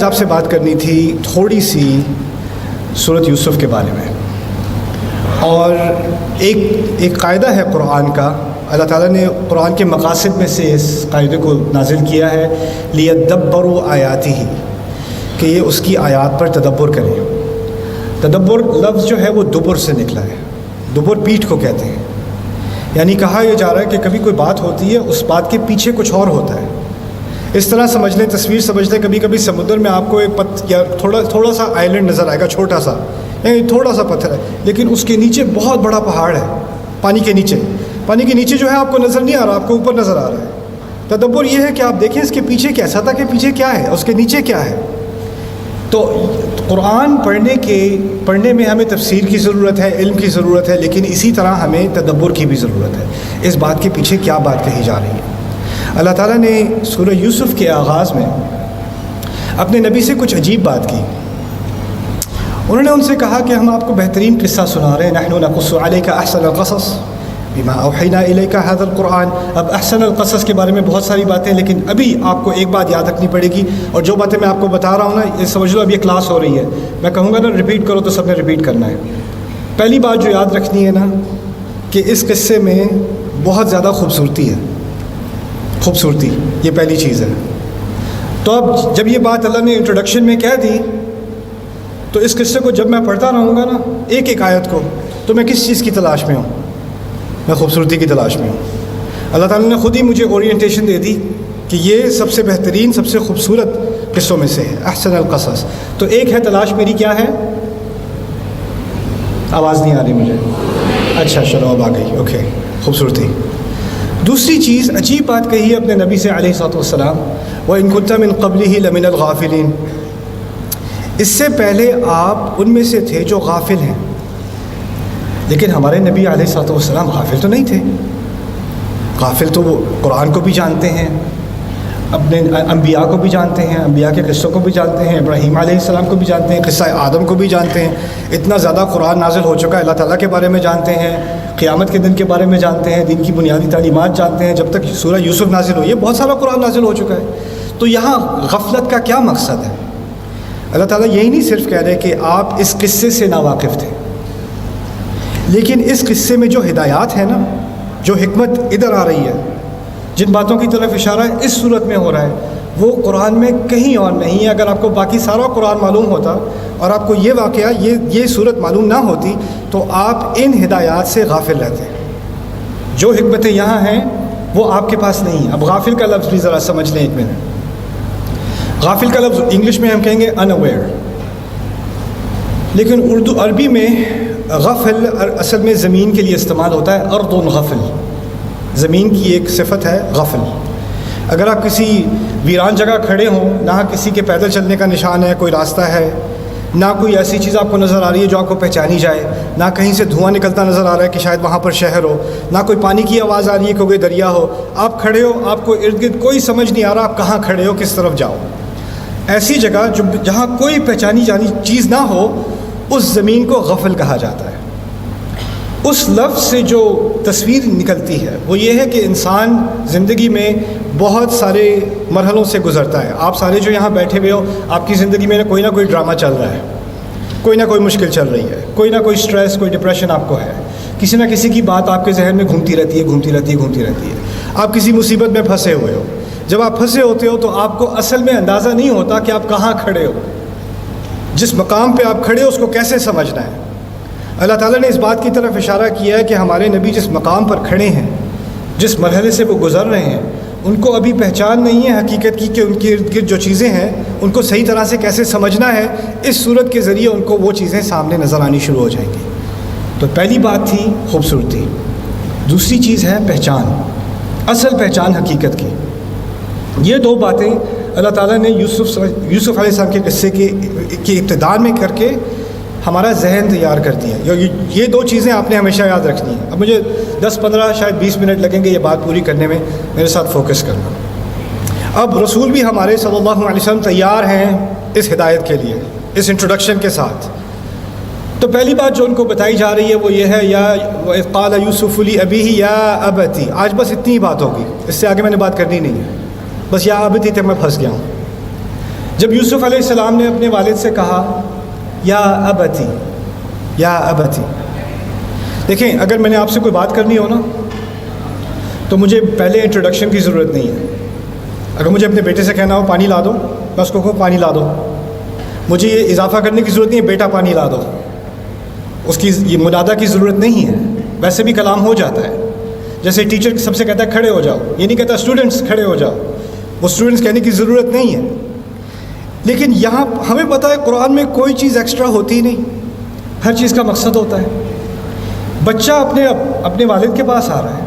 آپ سے بات کرنی تھی تھوڑی سی سورۃ یوسف کے بارے میں، اور ایک قاعدہ ہے قرآن کا، اللہ تعالیٰ نے قرآن کے مقاصد میں سے اس قاعدے کو نازل کیا ہے لیدبروا آیاتہ، کہ یہ اس کی آیات پر تدبر کریں۔ تدبر لفظ جو ہے وہ دبر سے نکلا ہے، دبر پیٹھ کو کہتے ہیں، یعنی کہا یہ جا رہا ہے کہ کبھی کوئی بات ہوتی ہے، اس بات کے پیچھے کچھ اور ہوتا ہے۔ اس طرح سمجھ لیں، تصویر سمجھ لیں، کبھی کبھی سمندر میں آپ کو ایک یا تھوڑا سا آئلینڈ نظر آئے گا، چھوٹا سا، یعنی تھوڑا سا پتھر ہے، لیکن اس کے نیچے بہت بڑا پہاڑ ہے، پانی کے نیچے جو ہے آپ کو نظر نہیں آ رہا، آپ کو اوپر نظر آ رہا ہے۔ تدبر یہ ہے کہ آپ دیکھیں اس کے پیچھے کیسا تھا، کہ پیچھے کیا ہے، اس کے نیچے کیا ہے۔ تو قرآن پڑھنے میں ہمیں تفسیر کی ضرورت ہے، علم کی ضرورت ہے، لیکن اسی طرح ہمیں تدبر کی بھی ضرورت ہے، اس بات کے پیچھے کیا بات کہی جا رہی ہے۔ اللہ تعالیٰ نے سورہ یوسف کے آغاز میں اپنے نبی سے کچھ عجیب بات کی۔ انہوں نے ان سے کہا کہ ہم آپ کو بہترین قصہ سنا رہے ہیں، نحن نقص علیک احسن القصص بما اوحینا الیک ھذا القرآن۔ اب احسن القصص کے بارے میں بہت ساری باتیں، لیکن ابھی آپ کو ایک بات یاد رکھنی پڑے گی، اور جو باتیں میں آپ کو بتا رہا ہوں نا، یہ سمجھ لو اب یہ کلاس ہو رہی ہے، میں کہوں گا نا ریپیٹ کرو تو سب نے ریپیٹ کرنا ہے۔ پہلی بات جو یاد رکھنی ہے نا، کہ اس قصے میں بہت زیادہ خوبصورتی ہے، یہ پہلی چیز ہے۔ تو اب جب یہ بات اللہ نے انٹروڈکشن میں کہہ دی، تو اس قصے کو جب میں پڑھتا رہوں گا نا ایک ایک آیت کو، تو میں کس چیز کی تلاش میں ہوں؟ میں خوبصورتی کی تلاش میں ہوں۔ اللہ تعالیٰ نے خود ہی مجھے اورینٹیشن دے دی کہ یہ سب سے بہترین، سب سے خوبصورت قصوں میں سے ہے، احسن القصص۔ تو ایک ہے تلاش میری، کیا ہے؟ آواز نہیں آ رہی مجھے، اچھا چلو اب آ گئی، اوکے، خوبصورتی۔ دوسری چیز، عجیب بات کہی ہے اپنے نبی سے علیہ الصلوۃ والسلام، وَإِن كُنتَ مِن قَبْلِهِ لَمِنَ الْغَافِلِينَ، اس سے پہلے آپ ان میں سے تھے جو غافل ہیں۔ لیکن ہمارے نبی علیہ الصلوۃ والسلام غافل تو نہیں تھے، غافل تو وہ قرآن کو بھی جانتے ہیں، اپنے انبیاء کو بھی جانتے ہیں، انبیاء کے قصوں کو بھی جانتے ہیں، ابراہیم علیہ السلام کو بھی جانتے ہیں، قصہ آدم کو بھی جانتے ہیں۔ اتنا زیادہ قرآن نازل ہو چکا ہے، اللہ تعالیٰ کے بارے میں جانتے ہیں، قیامت کے دن کے بارے میں جانتے ہیں، دین کی بنیادی تعلیمات جانتے ہیں، جب تک سورہ یوسف نازل ہوئی ہے بہت سارا قرآن نازل ہو چکا ہے۔ تو یہاں غفلت کا کیا مقصد ہے؟ اللہ تعالیٰ یہی نہیں صرف کہہ رہے کہ آپ اس قصے سے ناواقف تھے، لیکن اس قصے میں جو ہدایات ہیں نا، جو حکمت ادھر آ رہی ہے، جن باتوں کی طرف اشارہ اس صورت میں ہو رہا ہے، وہ قرآن میں کہیں اور نہیں ہے۔ اگر آپ کو باقی سارا قرآن معلوم ہوتا اور آپ کو یہ واقعہ، یہ صورت معلوم نہ ہوتی، تو آپ ان ہدایات سے غافل رہتے۔ جو حکمتیں یہاں ہیں وہ آپ کے پاس نہیں ہیں۔ اب غافل کا لفظ بھی ذرا سمجھ لیں ایک منٹ۔ غافل کا لفظ انگلش میں ہم کہیں گے unaware، لیکن عربی میں غفل اصل میں زمین کے لیے استعمال ہوتا ہے، ارض غفل، زمین کی ایک صفت ہے غفل۔ اگر آپ کسی ویران جگہ کھڑے ہوں، نہ کسی کے پیدل چلنے کا نشان ہے، کوئی راستہ ہے، نہ کوئی ایسی چیز آپ کو نظر آ رہی ہے جو آپ کو پہچانی جائے، نہ کہیں سے دھواں نکلتا نظر آ رہا ہے کہ شاید وہاں پر شہر ہو، نہ کوئی پانی کی آواز آ رہی ہے کہ کوئی دریا ہو، آپ کھڑے ہو، آپ کو ارد گرد کوئی سمجھ نہیں آ رہا آپ کہاں کھڑے ہو، کس طرف جاؤ۔ ایسی جگہ جہاں کوئی پہچانی جانی چیز نہ ہو، اس زمین کو غفل کہا جاتا ہے۔ اس لفظ سے جو تصویر نکلتی ہے وہ یہ ہے کہ انسان زندگی میں بہت سارے مرحلوں سے گزرتا ہے۔ آپ سارے جو یہاں بیٹھے ہوئے ہو، آپ کی زندگی میں کوئی نہ کوئی ڈرامہ چل رہا ہے، کوئی نہ کوئی مشکل چل رہی ہے، کوئی نہ کوئی سٹریس، کوئی ڈپریشن آپ کو ہے، کسی نہ کسی کی بات آپ کے ذہن میں گھومتی رہتی ہے۔ آپ کسی مصیبت میں پھنسے ہوئے ہو۔ جب آپ پھنسے ہوتے ہو تو آپ کو اصل میں اندازہ نہیں ہوتا کہ آپ کہاں کھڑے ہو، جس مقام پہ آپ کھڑے ہو اس کو کیسے سمجھنا ہے۔ اللہ تعالیٰ نے اس بات کی طرف اشارہ کیا ہے کہ ہمارے نبی جس مقام پر کھڑے ہیں، جس مرحلے سے وہ گزر رہے ہیں، ان کو ابھی پہچان نہیں ہے حقیقت کی کہ ان کے ارد گرد جو چیزیں ہیں ان کو صحیح طرح سے کیسے سمجھنا ہے۔ اس صورت کے ذریعے ان کو وہ چیزیں سامنے نظر آنی شروع ہو جائیں گی۔ تو پہلی بات تھی خوبصورتی، دوسری چیز ہے پہچان، اصل پہچان حقیقت کی۔ یہ دو باتیں اللہ تعالیٰ نے یوسف علیہ السلام کے قصے کی ابتدا میں کر کے ہمارا ذہن تیار کر دیا۔ یہ دو چیزیں آپ نے ہمیشہ یاد رکھنی ہیں۔ اب مجھے 10-15 شاید 20 منٹ لگیں گے یہ بات پوری کرنے میں، میرے ساتھ فوکس کرنا۔ اب رسول بھی ہمارے صلی اللہ علیہ وسلم تیار ہیں اس ہدایت کے لیے، اس انٹروڈکشن کے ساتھ۔ تو پہلی بات جو ان کو بتائی جا رہی ہے وہ یہ ہے، یا وَإِذْ قَالَ يُوسُفُ لِأَبِيهِ يَا أَبَتِ۔ آج بس اتنی ہی بات ہوگی، اس سے آگے میں نے بات کرنی نہیں ہے، بس یا ابتی تک میں پھنس گیا ہوں۔ جب یوسف علیہ السلام نے اپنے والد سے کہا یا ابتی، یا ابتی، دیکھیں اگر میں نے آپ سے کوئی بات کرنی ہو نا تو مجھے پہلے انٹروڈکشن کی ضرورت نہیں ہے. اگر مجھے اپنے بیٹے سے کہنا ہو پانی لا دو، میں اس کو کہوں پانی لا دو. مجھے یہ اضافہ کرنے کی ضرورت نہیں ہے بیٹا پانی لا دو، اس کی یہ منادہ کی ضرورت نہیں ہے. ویسے بھی کلام ہو جاتا ہے. جیسے ٹیچر سب سے کہتا ہے کھڑے ہو جاؤ، یہ نہیں کہتا اسٹوڈنٹس کھڑے ہو جاؤ، وہ اسٹوڈنٹس کہنے کی ضرورت نہیں ہے. لیکن یہاں ہمیں پتہ ہے قرآن میں کوئی چیز ایکسٹرا ہوتی نہیں، ہر چیز کا مقصد ہوتا ہے. بچہ اپنے والد کے پاس آ رہا ہے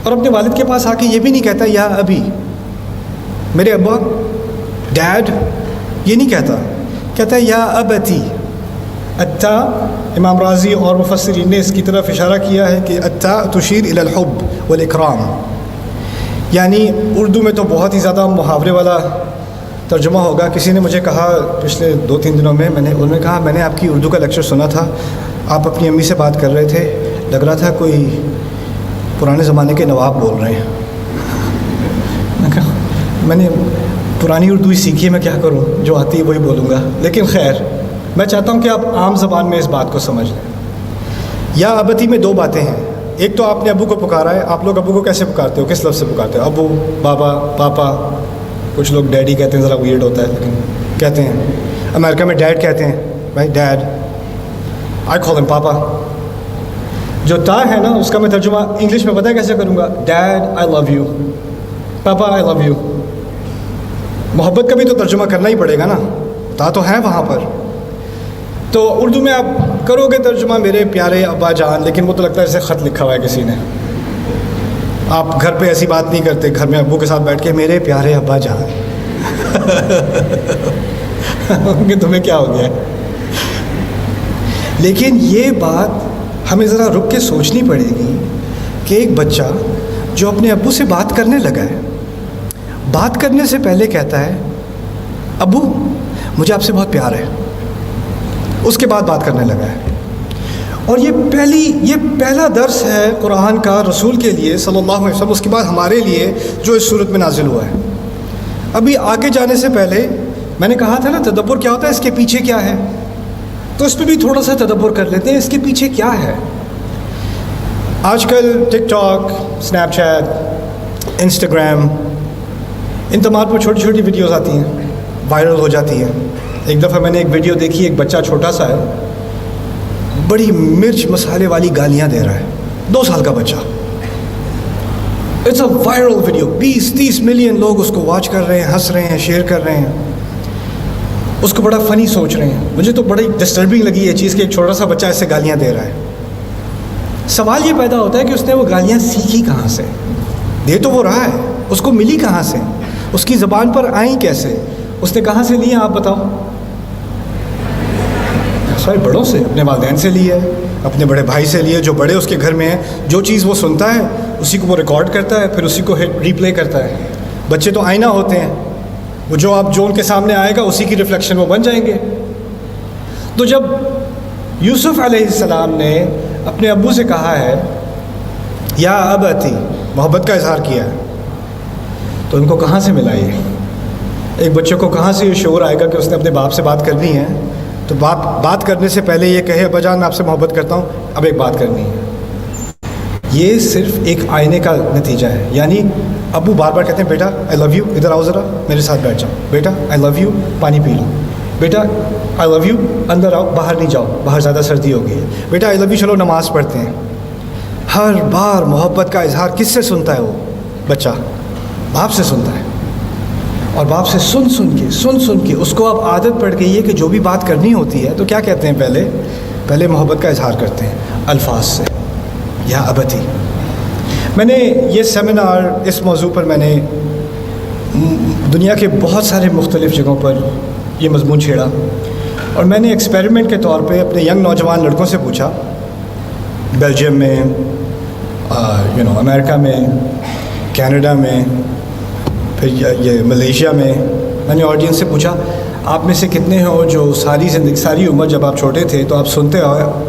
اور اپنے والد کے پاس آ کے یہ بھی نہیں کہتا یا ابھی، میرے ابا، ڈیڈ، یہ نہیں کہتا، کہتا ہے یا ابتی. اتا، امام راضی اور مفسرین نے اس کی طرف اشارہ کیا ہے کہ اتا تشیر الی الحب والاکرام. یعنی اردو میں تو بہت ہی زیادہ محاورے والا ترجمہ ہوگا. کسی نے مجھے کہا پچھلے 2-3 دنوں میں انہوں نے کہا میں نے آپ کی اردو کا لیکچر سنا تھا، آپ اپنی امی سے بات کر رہے تھے، لگ رہا تھا کوئی پرانے زمانے کے نواب بول رہے ہیں. میں نے پرانی اردو ہی سیکھی ہے، میں کیا کروں، جو آتی ہے وہی بولوں گا. لیکن خیر، میں چاہتا ہوں کہ آپ عام زبان میں اس بات کو سمجھ لیں. یا ابتی میں 2 باتیں ہیں. ایک تو آپ نے ابو کو پکارا ہے. آپ لوگ ابو کو کیسے پکارتے ہو، کس لفظ سے پکارتے ہو؟ ابو، بابا، پاپا. کچھ لوگ ڈیڈی کہتے ہیں، ذرا ویئرڈ ہوتا ہے لیکن کہتے ہیں. امریکہ میں ڈیڈ کہتے ہیں، بھائی ڈیڈ. آئی کال ہم پاپا. جو تا ہے نا اس کا میں ترجمہ انگلش میں پتہ ہے کیسے کروں گا؟ ڈیڈ آئی لو یو، پاپا آئی لو یو. محبت کا بھی تو ترجمہ کرنا ہی پڑے گا نا، تا تو ہے وہاں پر. تو اردو میں آپ کرو گے ترجمہ میرے پیارے ابا جان، لیکن وہ تو لگتا ہے جیسے خط لکھا ہوا ہے کسی نے. آپ گھر پہ ایسی بات نہیں کرتے، گھر میں ابو کے ساتھ بیٹھ کے میرے پیارے ابا جان. کہ تمہیں کیا ہو گیا ہے؟ لیکن یہ بات ہمیں ذرا رک کے سوچنی پڑے گی کہ ایک بچہ جو اپنے ابو سے بات کرنے لگا ہے، بات کرنے سے پہلے کہتا ہے ابو مجھے آپ سے بہت پیار ہے، اس کے بعد بات کرنے لگا ہے. اور یہ پہلا درس ہے قرآن کا رسول کے لیے صلی اللہ علیہ وسلم، اس کے بعد ہمارے لیے جو اس صورت میں نازل ہوا ہے. ابھی آگے جانے سے پہلے میں نے کہا تھا نا تدبر کیا ہوتا ہے، اس کے پیچھے کیا ہے، تو اس پہ بھی تھوڑا سا تدبر کر لیتے ہیں، اس کے پیچھے کیا ہے. آج کل ٹک ٹاک، اسنیپ چیٹ، انسٹاگرام، ان تمام پر چھوٹی چھوٹی ویڈیوز آتی ہیں، وائرل ہو جاتی ہیں. ایک دفعہ میں نے ایک ویڈیو دیکھی، ایک بچہ چھوٹا سا ہے، بڑی مرچ مسالے والی گالیاں دے رہا ہے، 2 سال کا بچہ. It's a viral video, 20-30 million لوگ اس کو واچ کر رہے ہیں، ہنس رہے ہیں، شیئر کر رہے ہیں، اس کو بڑا فنی سوچ رہے ہیں. مجھے تو بڑی ڈسٹربنگ لگی یہ چیز کہ ایک چھوٹا سا بچہ ایسے گالیاں دے رہا ہے. سوال یہ پیدا ہوتا ہے کہ اس نے وہ گالیاں سیکھی کہاں سے؟ دے تو وہ رہا ہے، اس کو ملی کہاں سے؟ اس کی زبان پر آئیں کیسے؟ اس نے کہاں سے لی ہیں آپ بتاؤ؟ سارے بڑوں سے، اپنے والدین سے لی ہے، اپنے بڑے بھائی سے لی ہے، جو بڑے اس کے گھر میں ہیں. جو چیز وہ سنتا ہے اسی کو وہ ریکارڈ کرتا ہے، پھر اسی کو ری پلے کرتا ہے. بچے تو آئینہ ہوتے ہیں، وہ جو ان کے سامنے آئے گا اسی کی ریفلیکشن وہ بن جائیں گے. تو جب یوسف علیہ السلام نے اپنے ابو سے کہا ہے یا ابتی، محبت کا اظہار کیا ہے، تو ان کو کہاں سے ملا یہ؟ ایک بچے کو کہاں سے یہ شعور آئے گا کہ اس نے اپنے باپ سے بات کرنی ہے؟ تو بات کرنے سے پہلے یہ کہے ابا جان میں آپ سے محبت کرتا ہوں، اب ایک بات کرنی ہے. یہ صرف ایک آئینے کا نتیجہ ہے. یعنی ابو بار بار کہتے ہیں بیٹا آئی لو یو، ادھر آؤ ذرا میرے ساتھ بیٹھ جاؤ، بیٹا آئی لو یو، پانی پی لو، بیٹا آئی لو یو، اندر آؤ، باہر نہیں جاؤ، باہر زیادہ سردی ہو گئی ہے، بیٹا آئی لو یو، چلو نماز پڑھتے ہیں. ہر بار محبت کا اظہار کس سے سنتا ہے وہ بچہ؟ باپ سے سنتا ہے. اور باپ سے سن کے اس کو اب عادت پڑ گئی ہے کہ جو بھی بات کرنی ہوتی ہے تو کیا کہتے ہیں؟ پہلے محبت کا اظہار کرتے ہیں الفاظ سے، یا ابتی. میں نے یہ سیمینار اس موضوع پر میں نے دنیا کے بہت سارے مختلف جگہوں پر یہ مضمون چھیڑا، اور میں نے ایکسپیریمنٹ کے طور پہ اپنے ینگ نوجوان لڑکوں سے پوچھا، بیلجیم میں، امریکہ میں، کینیڈا میں، پھر یہ ملیشیا میں نے آڈینس سے پوچھا آپ میں سے کتنے ہو جو ساری عمر جب آپ چھوٹے تھے تو آپ سنتے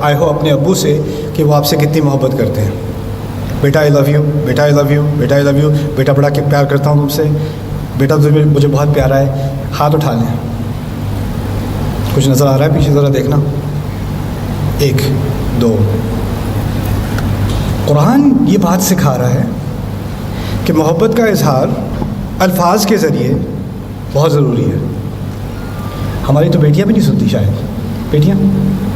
آئے ہو اپنے ابو سے کہ وہ آپ سے کتنی محبت کرتے ہیں. بیٹا آئی لو یو، بیٹا آئی لو یو، بیٹا آئی لو یو، بیٹا بڑا پیار کرتا ہوں تم سے، بیٹا تمہیں مجھے بہت پیارا ہے، ہاتھ اٹھا لیں. کچھ نظر آ رہا ہے پیچھے؟ ذرا دیکھنا. 1 2. قرآن یہ بات سکھا رہا ہے کہ محبت کا اظہار الفاظ کے ذریعے بہت ضروری ہے. ہماری تو بیٹیاں بھی نہیں سنتی شاید. بیٹیاں،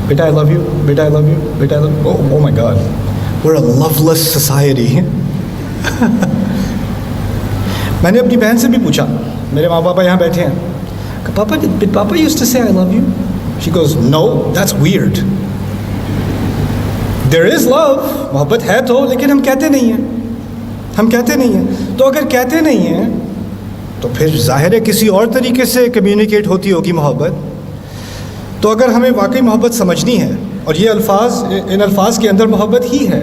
بیٹا آئی لو یو، بیٹا آئی لو یو، بیٹا I love. Oh my God, we are a loveless society. میں نے اپنی بہن سے بھی پوچھا، میرے ماں پاپا یہاں بیٹھے ہیں، کہ پاپا used to say I love you. She goes no, that's weird. There is love, محبت ہے تو، لیکن ہم کہتے نہیں ہیں، ہم کہتے نہیں ہیں. تو اگر کہتے نہیں ہیں تو پھر ظاہر ہے کسی اور طریقے سے کمیونیکیٹ ہوتی ہوگی محبت. تو اگر ہمیں واقعی محبت سمجھنی ہے، اور یہ الفاظ، ان الفاظ کے اندر محبت ہی ہے،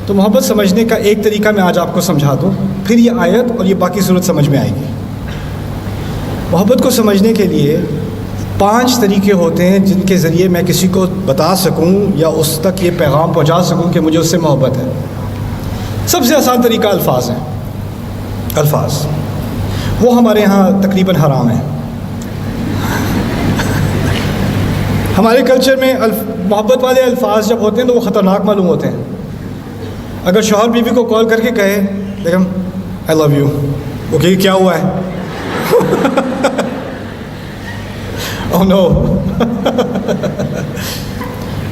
تو محبت سمجھنے کا ایک طریقہ میں آج آپ کو سمجھا دوں، پھر یہ آیت اور یہ باقی صورت سمجھ میں آئے گی. محبت کو سمجھنے کے لیے 5 طریقے ہوتے ہیں جن کے ذریعے میں کسی کو بتا سکوں یا اس تک یہ پیغام پہنچا سکوں کہ مجھے اس سے محبت ہے. سب سے آسان طریقہ الفاظ ہیں. الفاظ وہ ہمارے ہاں تقریباً حرام ہیں. ہمارے کلچر میں محبت والے الفاظ جب ہوتے ہیں تو وہ خطرناک معلوم ہوتے ہیں. اگر شوہر بیوی کو کال کر کے کہے بیگم آئی لو یو، وہ کہ کیا ہوا ہے؟ اوہ نو.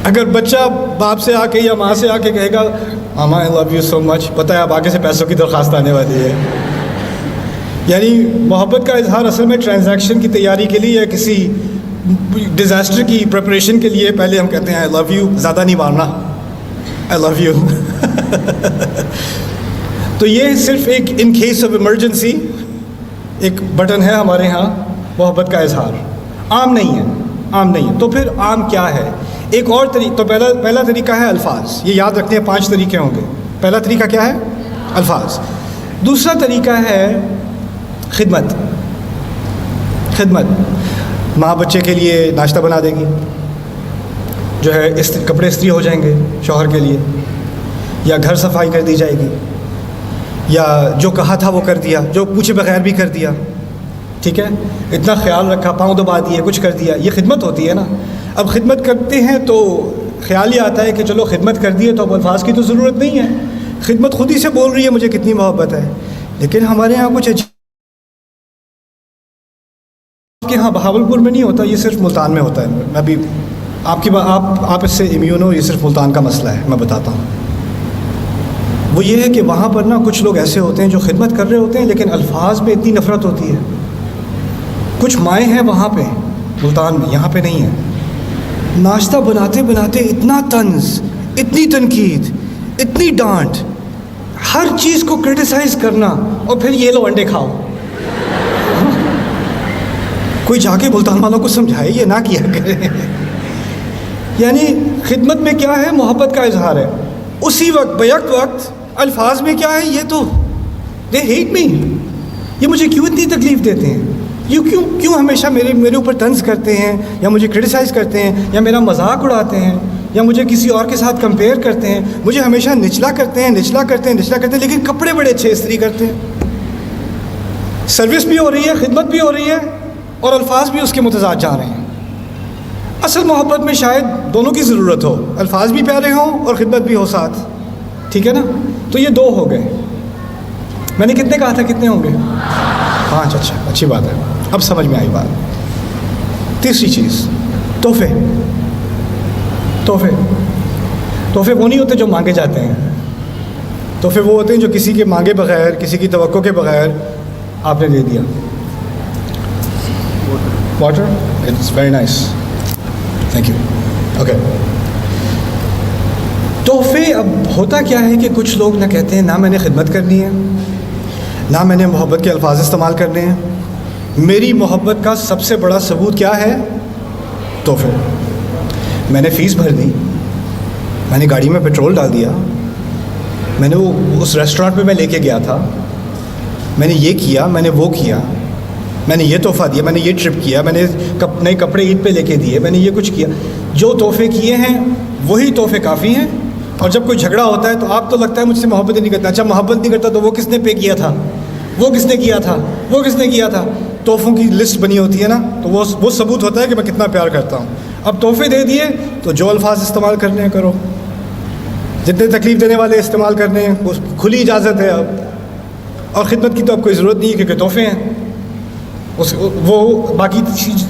اگر بچہ باپ سے آ کے یا ماں سے آ کے کہے گا ماما آئی لو یو سو مچ، پتہ ہے اب آگے سے پیسوں کی درخواست آنے والی ہے. یعنی محبت کا اظہار اصل میں ٹرانزیکشن کی تیاری کے لیے یا کسی ڈیزاسٹر کی پریپریشن کے لیے پہلے ہم کہتے ہیں آئی لو یو، زیادہ نہیں مارنا، آئی لو یو. تو یہ صرف ایک ان کیس آف ایمرجنسی ایک بٹن ہے ہمارے ہاں محبت کا اظہار. عام نہیں ہے، عام نہیں ہے. تو پھر عام کیا ہے؟ ایک اور طریقہ. تو پہلا طریقہ ہے الفاظ. یہ یاد رکھتے ہیں 5 طریقے ہوں گے. پہلا طریقہ کیا ہے؟ الفاظ. دوسرا طریقہ ہے خدمت. خدمت. ماں بچے کے لیے ناشتہ بنا دے گی، جو ہے کپڑے استری ہو جائیں گے شوہر کے لیے، یا گھر صفائی کر دی جائے گی، یا جو کہا تھا وہ کر دیا، جو پوچھے بغیر بھی کر دیا. ٹھیک ہے، اتنا خیال رکھا، پاؤں دبا دیے، کچھ کر دیا. یہ خدمت ہوتی ہے نا. اب خدمت کرتے ہیں تو خیال یہ آتا ہے کہ چلو خدمت کر دیے تو اب الفاظ کی تو ضرورت نہیں ہے، خدمت خود ہی سے بول رہی ہے مجھے کتنی محبت ہے. لیکن ہمارے یہاں کچھ کہ ہاں بہاولپور میں نہیں ہوتا، یہ صرف ملتان میں ہوتا ہے. میں ابھی آپ اس سے امیون ہو، یہ صرف ملتان کا مسئلہ ہے. میں بتاتا ہوں. وہ یہ ہے کہ وہاں پر نا کچھ لوگ ایسے ہوتے ہیں جو خدمت کر رہے ہوتے ہیں لیکن الفاظ میں اتنی نفرت ہوتی ہے. کچھ مائیں ہیں وہاں پہ ملتان میں، یہاں پہ نہیں ہے. ناشتہ بناتے بناتے اتنا طنز، اتنی تنقید، اتنی ڈانٹ، ہر چیز کو کرٹیسائز کرنا، اور پھر یہ لو انڈے کھاؤ. کوئی جا کے ملتان والوں کو سمجھائے یہ نہ کیا کرے. یعنی خدمت میں کیا ہے؟ محبت کا اظہار ہے. اسی وقت بیک وقت الفاظ میں کیا ہے؟ یہ تو دے ہیٹ می، یہ مجھے کیوں اتنی تکلیف دیتے ہیں، یہ کیوں ہمیشہ میرے اوپر طنز کرتے ہیں، یا مجھے کرٹیسائز کرتے ہیں، یا میرا مذاق اڑاتے ہیں، یا مجھے کسی اور کے ساتھ کمپیئر کرتے ہیں، مجھے ہمیشہ نچلا کرتے ہیں، لیکن کپڑے بڑے اچھے استری کرتے ہیں. سروس بھی ہو رہی ہے، خدمت بھی ہو رہی ہے، اور الفاظ بھی اس کے متضاد جا رہے ہیں. اصل محبت میں شاید دونوں کی ضرورت ہو، الفاظ بھی پیارے ہوں اور خدمت بھی ہو ساتھ. ٹھیک ہے نا؟ تو یہ 2 ہو گئے. میں نے کتنے کہا تھا؟ کتنے ہوں گے؟ 5. اچھا، اچھی بات ہے، اب سمجھ میں آئی بات. تیسری چیز، تحفے. تحفے وہ نہیں ہوتے جو مانگے جاتے ہیں. تحفے وہ ہوتے ہیں جو کسی کے مانگے بغیر، کسی کی توقع کے بغیر آپ نے دے دیا. Water, it's very nice, thank you. Okay. تحفے. اب ہوتا کیا ہے کہ کچھ لوگ نہ کہتے ہیں نہ میں نے خدمت کرنی ہے، نہ میں نے محبت کے الفاظ استعمال کرنے ہیں. میری محبت کا سب سے بڑا ثبوت کیا ہے؟ تحفے. میں نے فیس بھر دی، میں نے گاڑی میں پیٹرول ڈال دیا، میں نے اس ریسٹورانٹ پہ میں لے کے گیا تھا، میں نے یہ کیا، میں نے وہ کیا، میں نے یہ تحفہ دیا، میں نے یہ ٹرپ کیا، میں نے نئے کپڑے عید پہ لے کے دیے، میں نے یہ کچھ کیا. جو تحفے کیے ہیں وہی تحفے کافی ہیں. اور جب کوئی جھگڑا ہوتا ہے تو آپ تو لگتا ہے مجھ سے محبت ہی نہیں کرتا. اچھا محبت نہیں کرتا تو وہ کس نے پے کیا تھا، وہ کس نے کیا تھا، وہ کس نے کیا تھا؟ تحفوں کی لسٹ بنی ہوتی ہے نا، تو وہ ثبوت ہوتا ہے کہ میں کتنا پیار کرتا ہوں. اب تحفے دے دیے تو جو الفاظ استعمال کرنے ہیں کرو، جتنے تکلیف دینے والے استعمال کرنے ہیں وہ کھلی اجازت ہے اب. اور خدمت کی تو اب کوئی ضرورت نہیں ہے کیونکہ تحفے ہیں، وہ باقی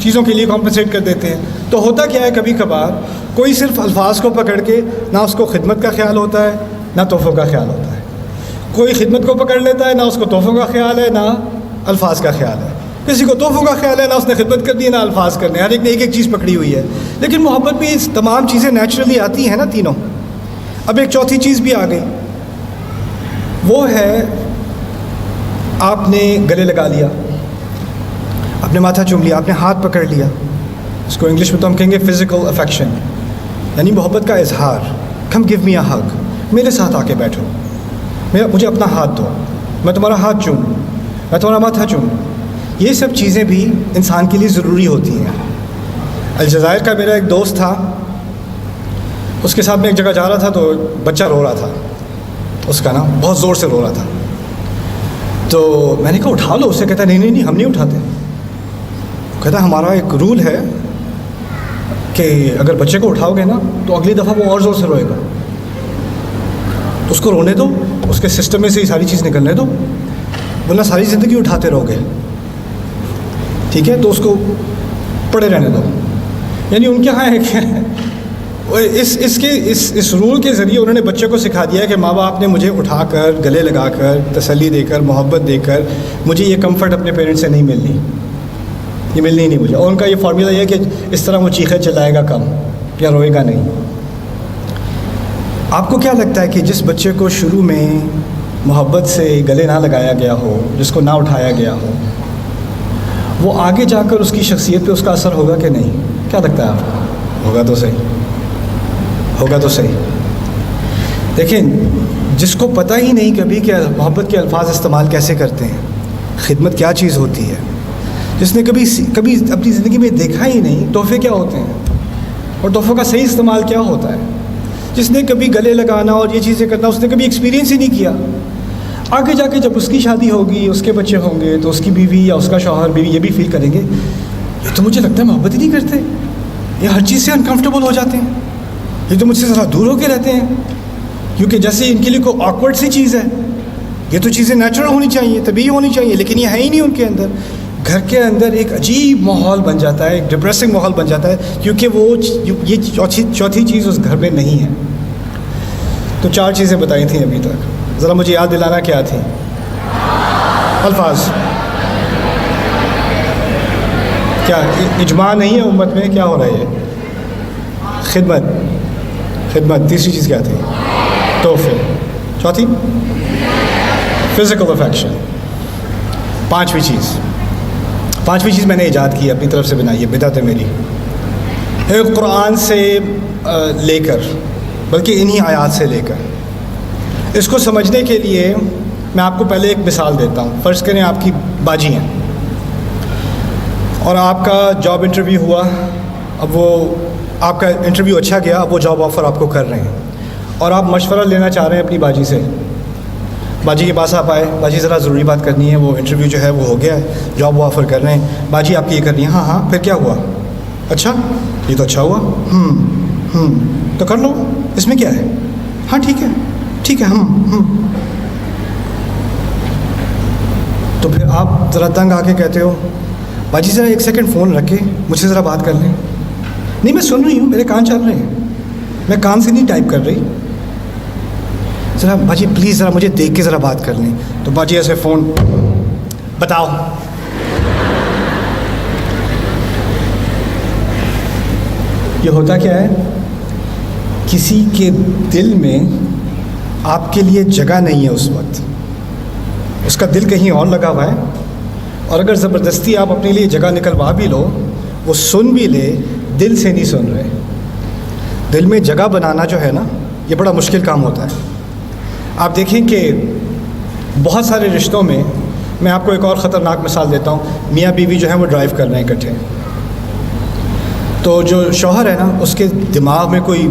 چیزوں کے لیے کمپنسیٹ کر دیتے ہیں. تو ہوتا کیا ہے، کبھی کبھار کوئی صرف الفاظ کو پکڑ کے نہ اس کو خدمت کا خیال ہوتا ہے نہ تحفوں کا خیال ہوتا ہے. کوئی خدمت کو پکڑ لیتا ہے، نہ اس کو تحفوں کا خیال ہے نہ الفاظ کا خیال ہے. کسی کو تحفوں کا خیال ہے، نہ اس نے خدمت کرنی ہے نہ الفاظ کرنے. ہر ایک نے ایک چیز پکڑی ہوئی ہے. لیکن محبت میں اس تمام چیزیں نیچرلی آتی ہیں نا تینوں. اب ایک چوتھی چیز بھی آ گئی، وہ ہے آپ نے گلے لگا لیا، آپ نے ماتھا چوم لیا، آپ نے ہاتھ پکڑ لیا. اس کو انگلش میں تو ہم کہیں گے فزیکل افیکشن، یعنی محبت کا اظہار. کم گیو می اے ہگ، میرے ساتھ آ کے بیٹھو، مجھے اپنا ہاتھ دو، میں تمہارا ہاتھ چوموں، میں تمہارا ماتھا چوموں. یہ سب چیزیں بھی انسان کے لیے ضروری ہوتی ہیں. الجزائر کا میرا ایک دوست تھا، اس کے ساتھ میں ایک جگہ جا رہا تھا تو بچہ رو رہا تھا، اس کا نا بہت زور سے رو رہا تھا. تو میں نے کہا اٹھا لو اسے. کہتا نہیں نہیں نہیں ہم نہیں اٹھاتے. کہتا ہمارا ایک رول ہے کہ اگر بچے کو اٹھاؤ گے نا تو اگلی دفعہ وہ اور زور سے روئے گا، تو اس کو رونے دو، اس کے سسٹم میں سے یہ ساری چیز نکلنے دو، ورنہ ساری زندگی اٹھاتے رہو گے. ٹھیک ہے، تو اس کو پڑے رہنے دو. یعنی ان کے یہاں ہے اس رول کے ذریعے انہوں نے بچے کو سکھا دیا ہے کہ ماں باپ نے مجھے اٹھا کر گلے لگا کر تسلی دے کر محبت دے کر مجھے یہ کمفرٹ اپنے پیرنٹس سے نہیں ملنی، یہ ملنی ہی نہیں مجھے. اور ان کا یہ فارمولا یہ ہے کہ اس طرح وہ چیخے چلائے گا کم یا روئے گا نہیں. آپ کو کیا لگتا ہے کہ جس بچے کو شروع میں محبت سے گلے نہ لگایا گیا ہو، جس کو نہ اٹھایا گیا ہو، وہ آگے جا کر اس کی شخصیت پہ اس کا اثر ہوگا کہ نہیں؟ کیا لگتا ہے آپ کو؟ ہوگا تو صحیح، ہوگا تو صحیح. دیکھیں، جس کو پتہ ہی نہیں کبھی کہ محبت کے الفاظ استعمال کیسے کرتے ہیں، خدمت کیا چیز ہوتی ہے، جس نے کبھی اپنی زندگی میں دیکھا ہی نہیں تحفے کیا ہوتے ہیں اور تحفوں کا صحیح استعمال کیا ہوتا ہے، جس نے کبھی گلے لگانا اور یہ چیزیں کرنا اس نے کبھی ایکسپیرینس ہی نہیں کیا، آگے جا کے جب اس کی شادی ہوگی، اس کے بچے ہوں گے، تو اس کی بیوی یا اس کا شوہر بیوی یہ بھی فیل کریں گے یہ تو مجھے لگتا ہے محبت ہی نہیں کرتے، یہ ہر چیز سے انکمفرٹیبل ہو جاتے ہیں، یہ تو مجھ سے ذرا دور ہو کے رہتے ہیں، کیونکہ جیسے ان کے لیے کوئی آکورڈ سی چیز ہے. یہ تو چیزیں نیچرل ہونی چاہیے، طبیعی ہونی چاہیے، لیکن یہ ہے ہی نہیں ان کے اندر. گھر کے اندر ایک عجیب ماحول بن جاتا ہے، ایک ڈپریسنگ ماحول بن جاتا ہے، کیونکہ وہ یہ چوتھی چیز اس گھر میں نہیں ہے. تو 4 چیزیں بتائی تھیں ابھی تک، ذرا مجھے یاد دلانا کیا تھی؟ الفاظ. کیا اجماع نہیں ہے امت میں؟ کیا ہو رہا ہے یہ؟ خدمت. تیسری چیز کیا تھی؟ تحفے. چوتھی فزیکل افیکشن. پانچویں چیز میں نے ایجاد کی اپنی طرف سے بنائی ہے، بدعت ہے میری. ایک قرآن سے لے کر، بلکہ انہی آیات سے لے کر، اس کو سمجھنے کے لیے میں آپ کو پہلے ایک مثال دیتا ہوں. فرض کریں آپ کی باجی ہیں اور آپ کا جاب انٹرویو ہوا. اب وہ آپ کا انٹرویو اچھا گیا، اب وہ جاب آفر آپ کو کر رہے ہیں اور آپ مشورہ لینا چاہ رہے ہیں اپنی باجی سے. باجی کے پاس آپ آئے، باجی ذرا ضروری بات کرنی ہے، وہ انٹرویو جو ہے وہ ہو گیا ہے، جاب وہ آفر کر رہے ہیں. باجی آپ کی یہ کرنی ہے. ہاں پھر کیا ہوا؟ اچھا یہ تو اچھا ہوا، تو کر لو، اس میں کیا ہے؟ ہاں ٹھیک ہے. تو پھر آپ ذرا تنگ آ کے کہتے ہو باجی ذرا 1 سیکنڈ فون رکھ کے مجھ سے ذرا بات کر لیں. نہیں میں سن رہی ہوں، میرے کان چل رہے ہیں، میں کان سے نہیں ٹائپ کر رہی. ذرا باجی پلیز ذرا مجھے دیکھ کے ذرا بات کر لیں. تو باجی ایسے فون، بتاؤ. یہ ہوتا کیا ہے؟ کسی کے دل میں آپ کے لیے جگہ نہیں ہے اس وقت، اس کا دل کہیں اور لگا ہوا ہے. اور اگر زبردستی آپ اپنے لیے جگہ نکلوا بھی لو، وہ سن بھی لے، دل سے نہیں سن رہے. دل میں جگہ بنانا جو ہے نا، یہ بڑا مشکل کام ہوتا ہے. آپ دیکھیں کہ بہت سارے رشتوں میں آپ کو ایک اور خطرناک مثال دیتا ہوں. میاں بیوی جو ہیں وہ ڈرائیو کر رہے ہیں اکٹھے. تو جو شوہر ہے نا، اس کے دماغ میں کوئی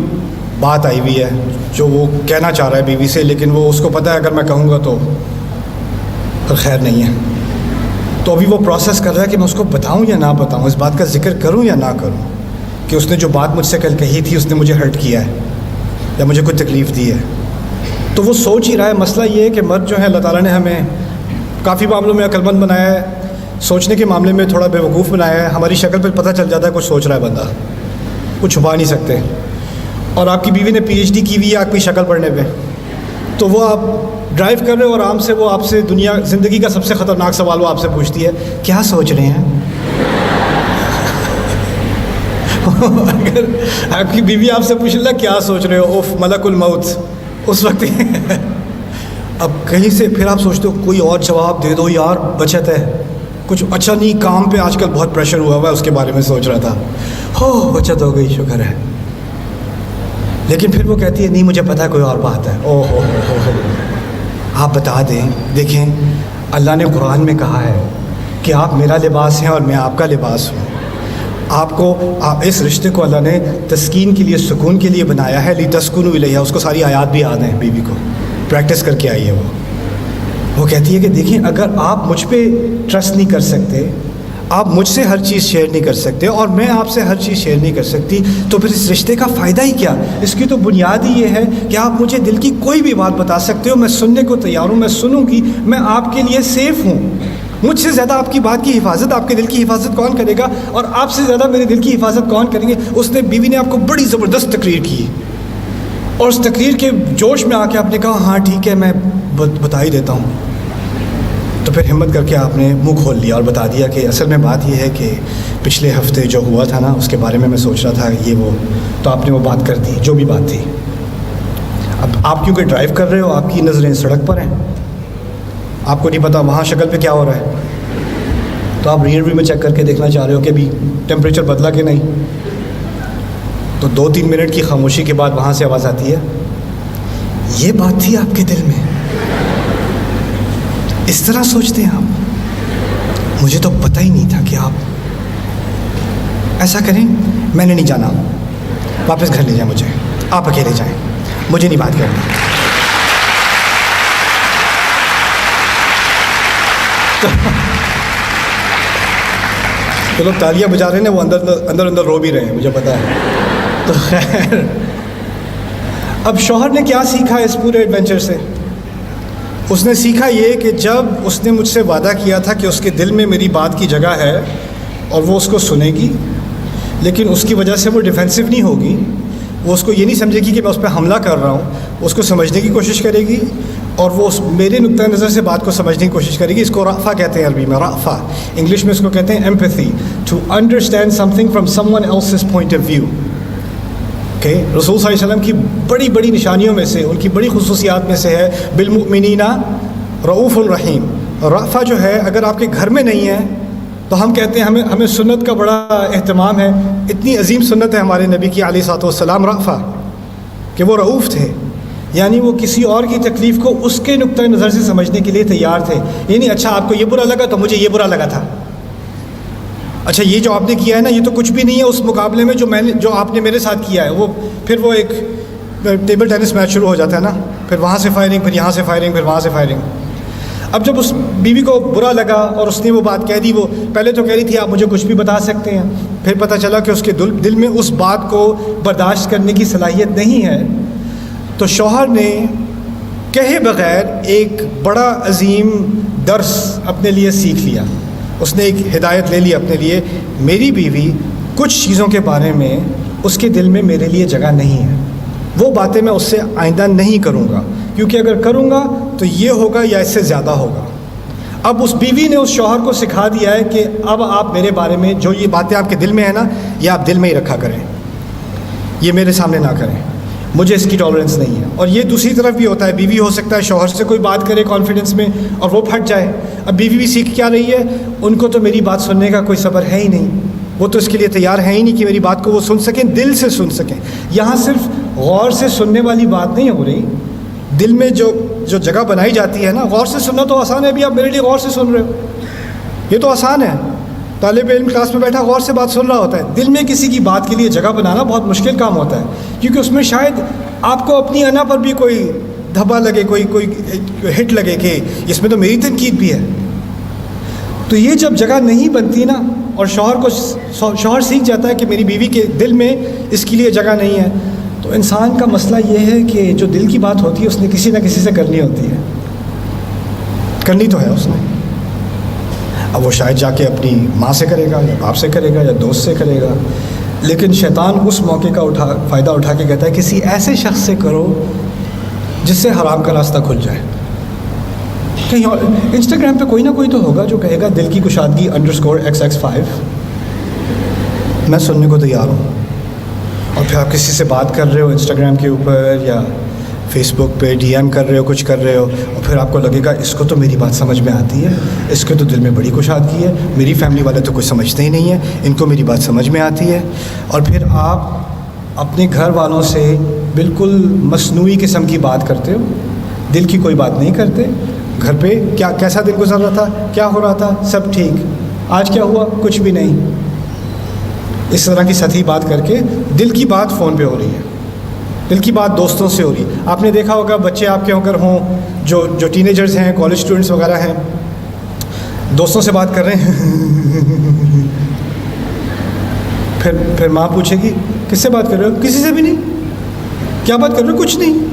بات آئی ہوئی ہے جو وہ کہنا چاہ رہا ہے بیوی سے، لیکن وہ اس کو پتہ ہے اگر میں کہوں گا تو خیر نہیں ہے. تو ابھی وہ پروسیس کر رہا ہے کہ میں اس کو بتاؤں یا نہ بتاؤں، اس بات کا ذکر کروں یا نہ کروں کہ اس نے جو بات مجھ سے کل کہی تھی اس نے مجھے ہرٹ کیا ہے یا مجھے کوئی تکلیف دی ہے۔ تو وہ سوچ ہی رہا ہے۔ مسئلہ یہ ہے کہ مرد جو ہے اللہ تعالیٰ نے ہمیں کافی معاملوں میں عقل مند بنایا ہے، سوچنے کے معاملے میں تھوڑا بیوقوف بنایا ہے۔ ہماری شکل پہ پتہ چل جاتا ہے کچھ سوچ رہا ہے بندہ، کچھ چھپا نہیں سکتے۔ اور آپ کی بیوی نے پی ایچ ڈی کی ہوئی ہے آپ کی شکل پڑھنے پہ، تو وہ آپ ڈرائیو کر رہے ہو اور آرام سے وہ آپ سے دنیا زندگی کا سب سے خطرناک سوال وہ آپ سے پوچھتی ہے، کیا سوچ رہے ہیں؟ اگر آپ کی بیوی آپ سے پوچھ لے کیا سوچ رہے ہو، اوف ملک الموت، اس وقت اب کہیں سے پھر آپ سوچتے ہو کوئی اور جواب دے دو یار، بچت ہے، کچھ اچھا نہیں، کام پہ آج کل بہت پریشر ہوا ہوا ہے اس کے بارے میں سوچ رہا تھا، ہو بچت ہو گئی، شکر ہے۔ لیکن پھر وہ کہتی ہے نہیں مجھے پتہ ہے کوئی اور بات ہے۔ او ہو آپ بتا دیں، دیکھیں اللہ نے قرآن میں کہا ہے کہ آپ میرا لباس ہیں اور میں آپ کا لباس ہوں۔ آپ اس رشتے کو اللہ نے تسکین کے لیے، سکون کے لیے بنایا ہے، لِتَسْكُنُوا إِلَيْهَا۔ اس کو ساری آیات بھی یاد ہیں، بیوی کو پریکٹس کر کے آئی ہے وہ کہتی ہے کہ دیکھیں اگر آپ مجھ پہ ٹرسٹ نہیں کر سکتے، آپ مجھ سے ہر چیز شیئر نہیں کر سکتے اور میں آپ سے ہر چیز شیئر نہیں کر سکتی، تو پھر اس رشتے کا فائدہ ہی کیا؟ اس کی تو بنیاد ہی یہ ہے کہ آپ مجھے دل کی کوئی بھی بات بتا سکتے ہو، میں سننے کو تیار ہوں، میں سنوں گی، میں آپ کے لیے سیف ہوں۔ مجھ سے زیادہ آپ کی بات کی حفاظت، آپ کے دل کی حفاظت کون کرے گا؟ اور آپ سے زیادہ میرے دل کی حفاظت کون کریں گے؟ اس نے بیوی نے آپ کو بڑی زبردست تقریر کی اور اس تقریر کے جوش میں آ کے آپ نے کہا ہاں ٹھیک ہے میں بتا ہی دیتا ہوں۔ تو پھر ہمت کر کے آپ نے منہ کھول لیا اور بتا دیا کہ اصل میں بات یہ ہے کہ پچھلے ہفتے جو ہوا تھا نا اس کے بارے میں سوچ رہا تھا یہ وہ، تو آپ نے وہ بات کر دی جو بھی بات تھی۔ اب آپ کیونکہ ڈرائیو کر رہے ہو، آپ کی نظریں سڑک پر ہیں، آپ کو نہیں پتہ وہاں شکل پہ کیا ہو رہا ہے، تو آپ ریئر ویو میں چیک کر کے دیکھنا چاہ رہے ہو کہ ابھی ٹیمپریچر بدلا کہ نہیں۔ تو 2-3 منٹ کی خاموشی کے بعد وہاں سے آواز آتی ہے، یہ بات تھی آپ کے دل میں، اس طرح سوچتے ہیں آپ، مجھے تو پتہ ہی نہیں تھا کہ آپ ایسا کریں، میں نے نہیں جانا، واپس گھر لے جائیں مجھے، آپ اکیلے جائیں، مجھے نہیں بات کرنی۔ تو لوگ تالیاں بجا رہے ہیں، وہ اندر رو بھی رہے ہیں، مجھے پتہ ہے۔ تو خیر، اب شوہر نے کیا سیکھا اس پورے ایڈونچر سے؟ اس نے سیکھا یہ کہ جب اس نے مجھ سے وعدہ کیا تھا کہ اس کے دل میں میری بات کی جگہ ہے اور وہ اس کو سنے گی، لیکن اس کی وجہ سے وہ ڈیفینسو نہیں ہوگی، وہ اس کو یہ نہیں سمجھے گی کہ میں اس پہ حملہ کر رہا ہوں، اس کو سمجھنے کی کوشش کرے گی اور وہ میرے نقطۂ نظر سے بات کو سمجھنے کی کوشش کرے گی۔ اس کو رأفہ کہتے ہیں عربی میں، رأفہ، انگلش میں اس کو کہتے ہیں empathy, to understand something from someone else's point of view. رسول صلی اللہ علیہ وسلم کی بڑی بڑی نشانیوں میں سے، ان کی بڑی خصوصیات میں سے ہے بالمؤمنین رؤوف الرحیم۔ رأفہ جو ہے اگر آپ کے گھر میں نہیں ہے تو ہم کہتے ہیں ہمیں سنت کا بڑا اہتمام ہے، اتنی عظیم سنت ہے ہمارے نبی کی علیہ الصلوۃ والسلام رأفہ، کہ وہ رؤوف تھے، یعنی وہ کسی اور کی تکلیف کو اس کے نقطۂ نظر سے سمجھنے کے لیے تیار تھے۔ یعنی اچھا آپ کو یہ برا لگا تو مجھے یہ برا لگا تھا، اچھا یہ جو آپ نے کیا ہے نا یہ تو کچھ بھی نہیں ہے اس مقابلے میں جو آپ نے میرے ساتھ کیا ہے۔ وہ پھر وہ ایک ٹیبل ٹینس میچ شروع ہو جاتا ہے نا، پھر وہاں سے فائرنگ، پھر یہاں سے فائرنگ، پھر وہاں سے فائرنگ۔ اب جب اس بیوی کو برا لگا اور اس نے وہ بات کہہ دی، وہ پہلے تو کہہ رہی تھی آپ مجھے کچھ بھی بتا سکتے ہیں، پھر پتہ چلا کہ اس کے دل میں اس بات کو برداشت کرنے کی صلاحیت نہیں ہے، تو شوہر نے کہے بغیر ایک بڑا عظیم درس اپنے لیے سیکھ لیا۔ اس نے ایک ہدایت لے لی اپنے لیے، میری بیوی کچھ چیزوں کے بارے میں اس کے دل میں میرے لیے جگہ نہیں ہے، وہ باتیں میں اس سے آئندہ نہیں کروں گا، کیونکہ اگر کروں گا تو یہ ہوگا یا اس سے زیادہ ہوگا۔ اب اس بیوی نے اس شوہر کو سکھا دیا ہے کہ اب آپ میرے بارے میں جو یہ باتیں آپ کے دل میں ہیں نا، یہ آپ دل میں ہی رکھا کریں، یہ میرے سامنے نہ کریں، مجھے اس کی ٹالرنس نہیں ہے۔ اور یہ دوسری طرف بھی ہوتا ہے، بیوی ہو سکتا ہے شوہر سے کوئی بات کرے کانفیڈنس میں اور وہ پھٹ جائے۔ اب بیوی بھی سیکھ کیا رہی ہے، ان کو تو میری بات سننے کا کوئی صبر ہے ہی نہیں، وہ تو اس کے لیے تیار ہے ہی نہیں کہ میری بات کو وہ سن سکیں، دل سے سن سکیں۔ یہاں صرف غور سے سننے والی بات نہیں ہو رہی، دل میں جو جگہ بنائی جاتی ہے نا، غور سے سننا تو آسان ہے، ابھی آپ میرے لیے غور سے سن رہے ہو، یہ تو آسان ہے، طالب علم کلاس میں بیٹھا غور سے بات سن رہا ہوتا ہے۔ دل میں کسی کی بات کے لیے جگہ بنانا بہت مشکل کام ہوتا ہے، کیونکہ اس میں شاید آپ کو اپنی انا پر بھی کوئی دھبا لگے، کوئی ہٹ لگے کہ اس میں تو میری تنقید بھی ہے۔ تو یہ جب جگہ نہیں بنتی نا، اور شوہر سیکھ جاتا ہے کہ میری بیوی کے دل میں اس کے لیے جگہ نہیں ہے، تو انسان کا مسئلہ یہ ہے کہ جو دل کی بات ہوتی ہے اس نے کسی نہ کسی سے کرنی ہوتی ہے، کرنی تو ہے اس نے. اب وہ شاید جا کے اپنی ماں سے کرے گا یا باپ سے کرے گا یا دوست سے کرے گا، لیکن شیطان اس موقع کا فائدہ اٹھا کے کہتا ہے کسی ایسے شخص سے کرو جس سے حرام کا راستہ کھل جائے. کہیں اور انسٹاگرام پہ کوئی نہ کوئی تو ہوگا جو کہے گا دل کی کشادگی _XX5، میں سننے کو تیار ہوں. اور پھر آپ کسی سے بات کر رہے ہو انسٹاگرام کے اوپر یا فیس بک پہ DM کر رہے ہو، کچھ کر رہے ہو، اور پھر آپ کو لگے گا اس کو تو میری بات سمجھ میں آتی ہے، اس کے تو دل میں بڑی کشادگی ہے، میری فیملی والے تو کچھ سمجھتے ہی نہیں ہیں، ان کو میری بات سمجھ میں آتی ہے. اور پھر آپ اپنے گھر والوں سے بالکل مصنوعی قسم کی بات کرتے ہو، دل کی کوئی بات نہیں کرتے. گھر پہ کیسا دن گزر رہا تھا، کیا ہو رہا تھا، سب ٹھیک، آج کیا ہوا، کچھ بھی نہیں. اس طرح کی سطحی بات کر کے دل کی بات فون پہ ہو رہی ہے، دل کی بات دوستوں سے ہو رہی ہے. آپ نے دیکھا ہوگا بچے آپ کے اگر ہوں جو ٹینیجرز ہیں، کالج اسٹوڈنٹس وغیرہ ہیں، دوستوں سے بات کر رہے ہیں پھر ماں پوچھے گی کس سے بات کر رہے ہو، کسی سے بھی نہیں. کیا بات کر رہے ہو، کچھ نہیں.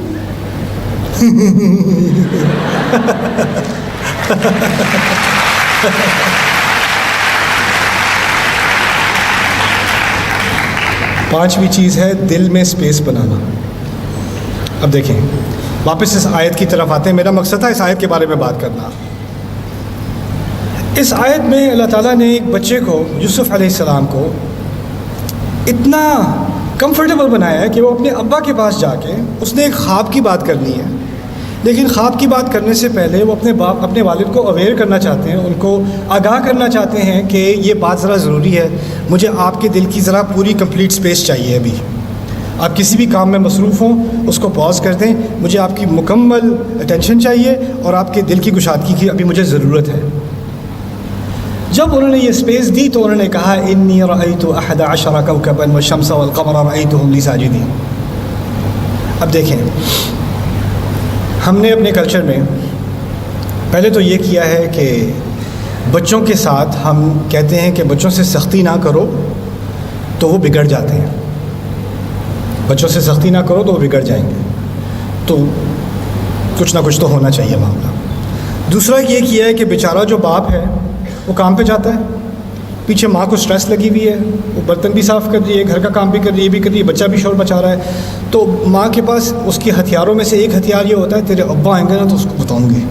پانچویں چیز ہے دل میں اسپیس بنانا. اب دیکھیں واپس اس آیت کی طرف آتے ہیں. میرا مقصد تھا اس آیت کے بارے میں بات کرنا. اس آیت میں اللہ تعالیٰ نے ایک بچے کو، یوسف علیہ السلام کو، اتنا کمفرٹیبل بنایا ہے کہ وہ اپنے ابا کے پاس جا کے اس نے ایک خواب کی بات کرنی ہے. لیکن خواب کی بات کرنے سے پہلے وہ اپنے والد کو اویئر کرنا چاہتے ہیں، ان کو آگاہ کرنا چاہتے ہیں کہ یہ بات ذرا ضروری ہے، مجھے آپ کے دل کی ذرا پوری کمپلیٹ سپیس چاہیے. ابھی آپ کسی بھی کام میں مصروف ہوں اس کو پاز کر دیں، مجھے آپ کی مکمل اٹینشن چاہیے اور آپ کے دل کی کشادگی کی ابھی مجھے ضرورت ہے. جب انہوں نے یہ سپیس دی تو انہوں نے کہا انی رأیت 11 کوكبا والشمس والقمر رأیتهم لی ساجدین. اب دیکھیں ہم نے اپنے کلچر میں پہلے تو یہ کیا ہے کہ بچوں کے ساتھ ہم کہتے ہیں کہ بچوں سے سختی نہ کرو تو وہ بگڑ جاتے ہیں، بچوں سے سختی نہ کرو تو وہ بگڑ جائیں گے. تو کچھ نہ کچھ تو ہونا چاہیے معاملہ. دوسرا یہ کیا ہے کہ بیچارہ جو باپ ہے وہ کام پہ جاتا ہے، پیچھے ماں کو سٹریس لگی ہوئی ہے، وہ برتن بھی صاف کر رہی ہے، گھر کا کام بھی کر رہی ہے، یہ بھی کر رہی ہے، بچہ بھی شور مچا رہا ہے. تو ماں کے پاس اس کی ہتھیاروں میں سے ایک ہتھیار یہ ہوتا ہے تیرے ابا آئیں گے نا تو اس کو بتاؤں گی.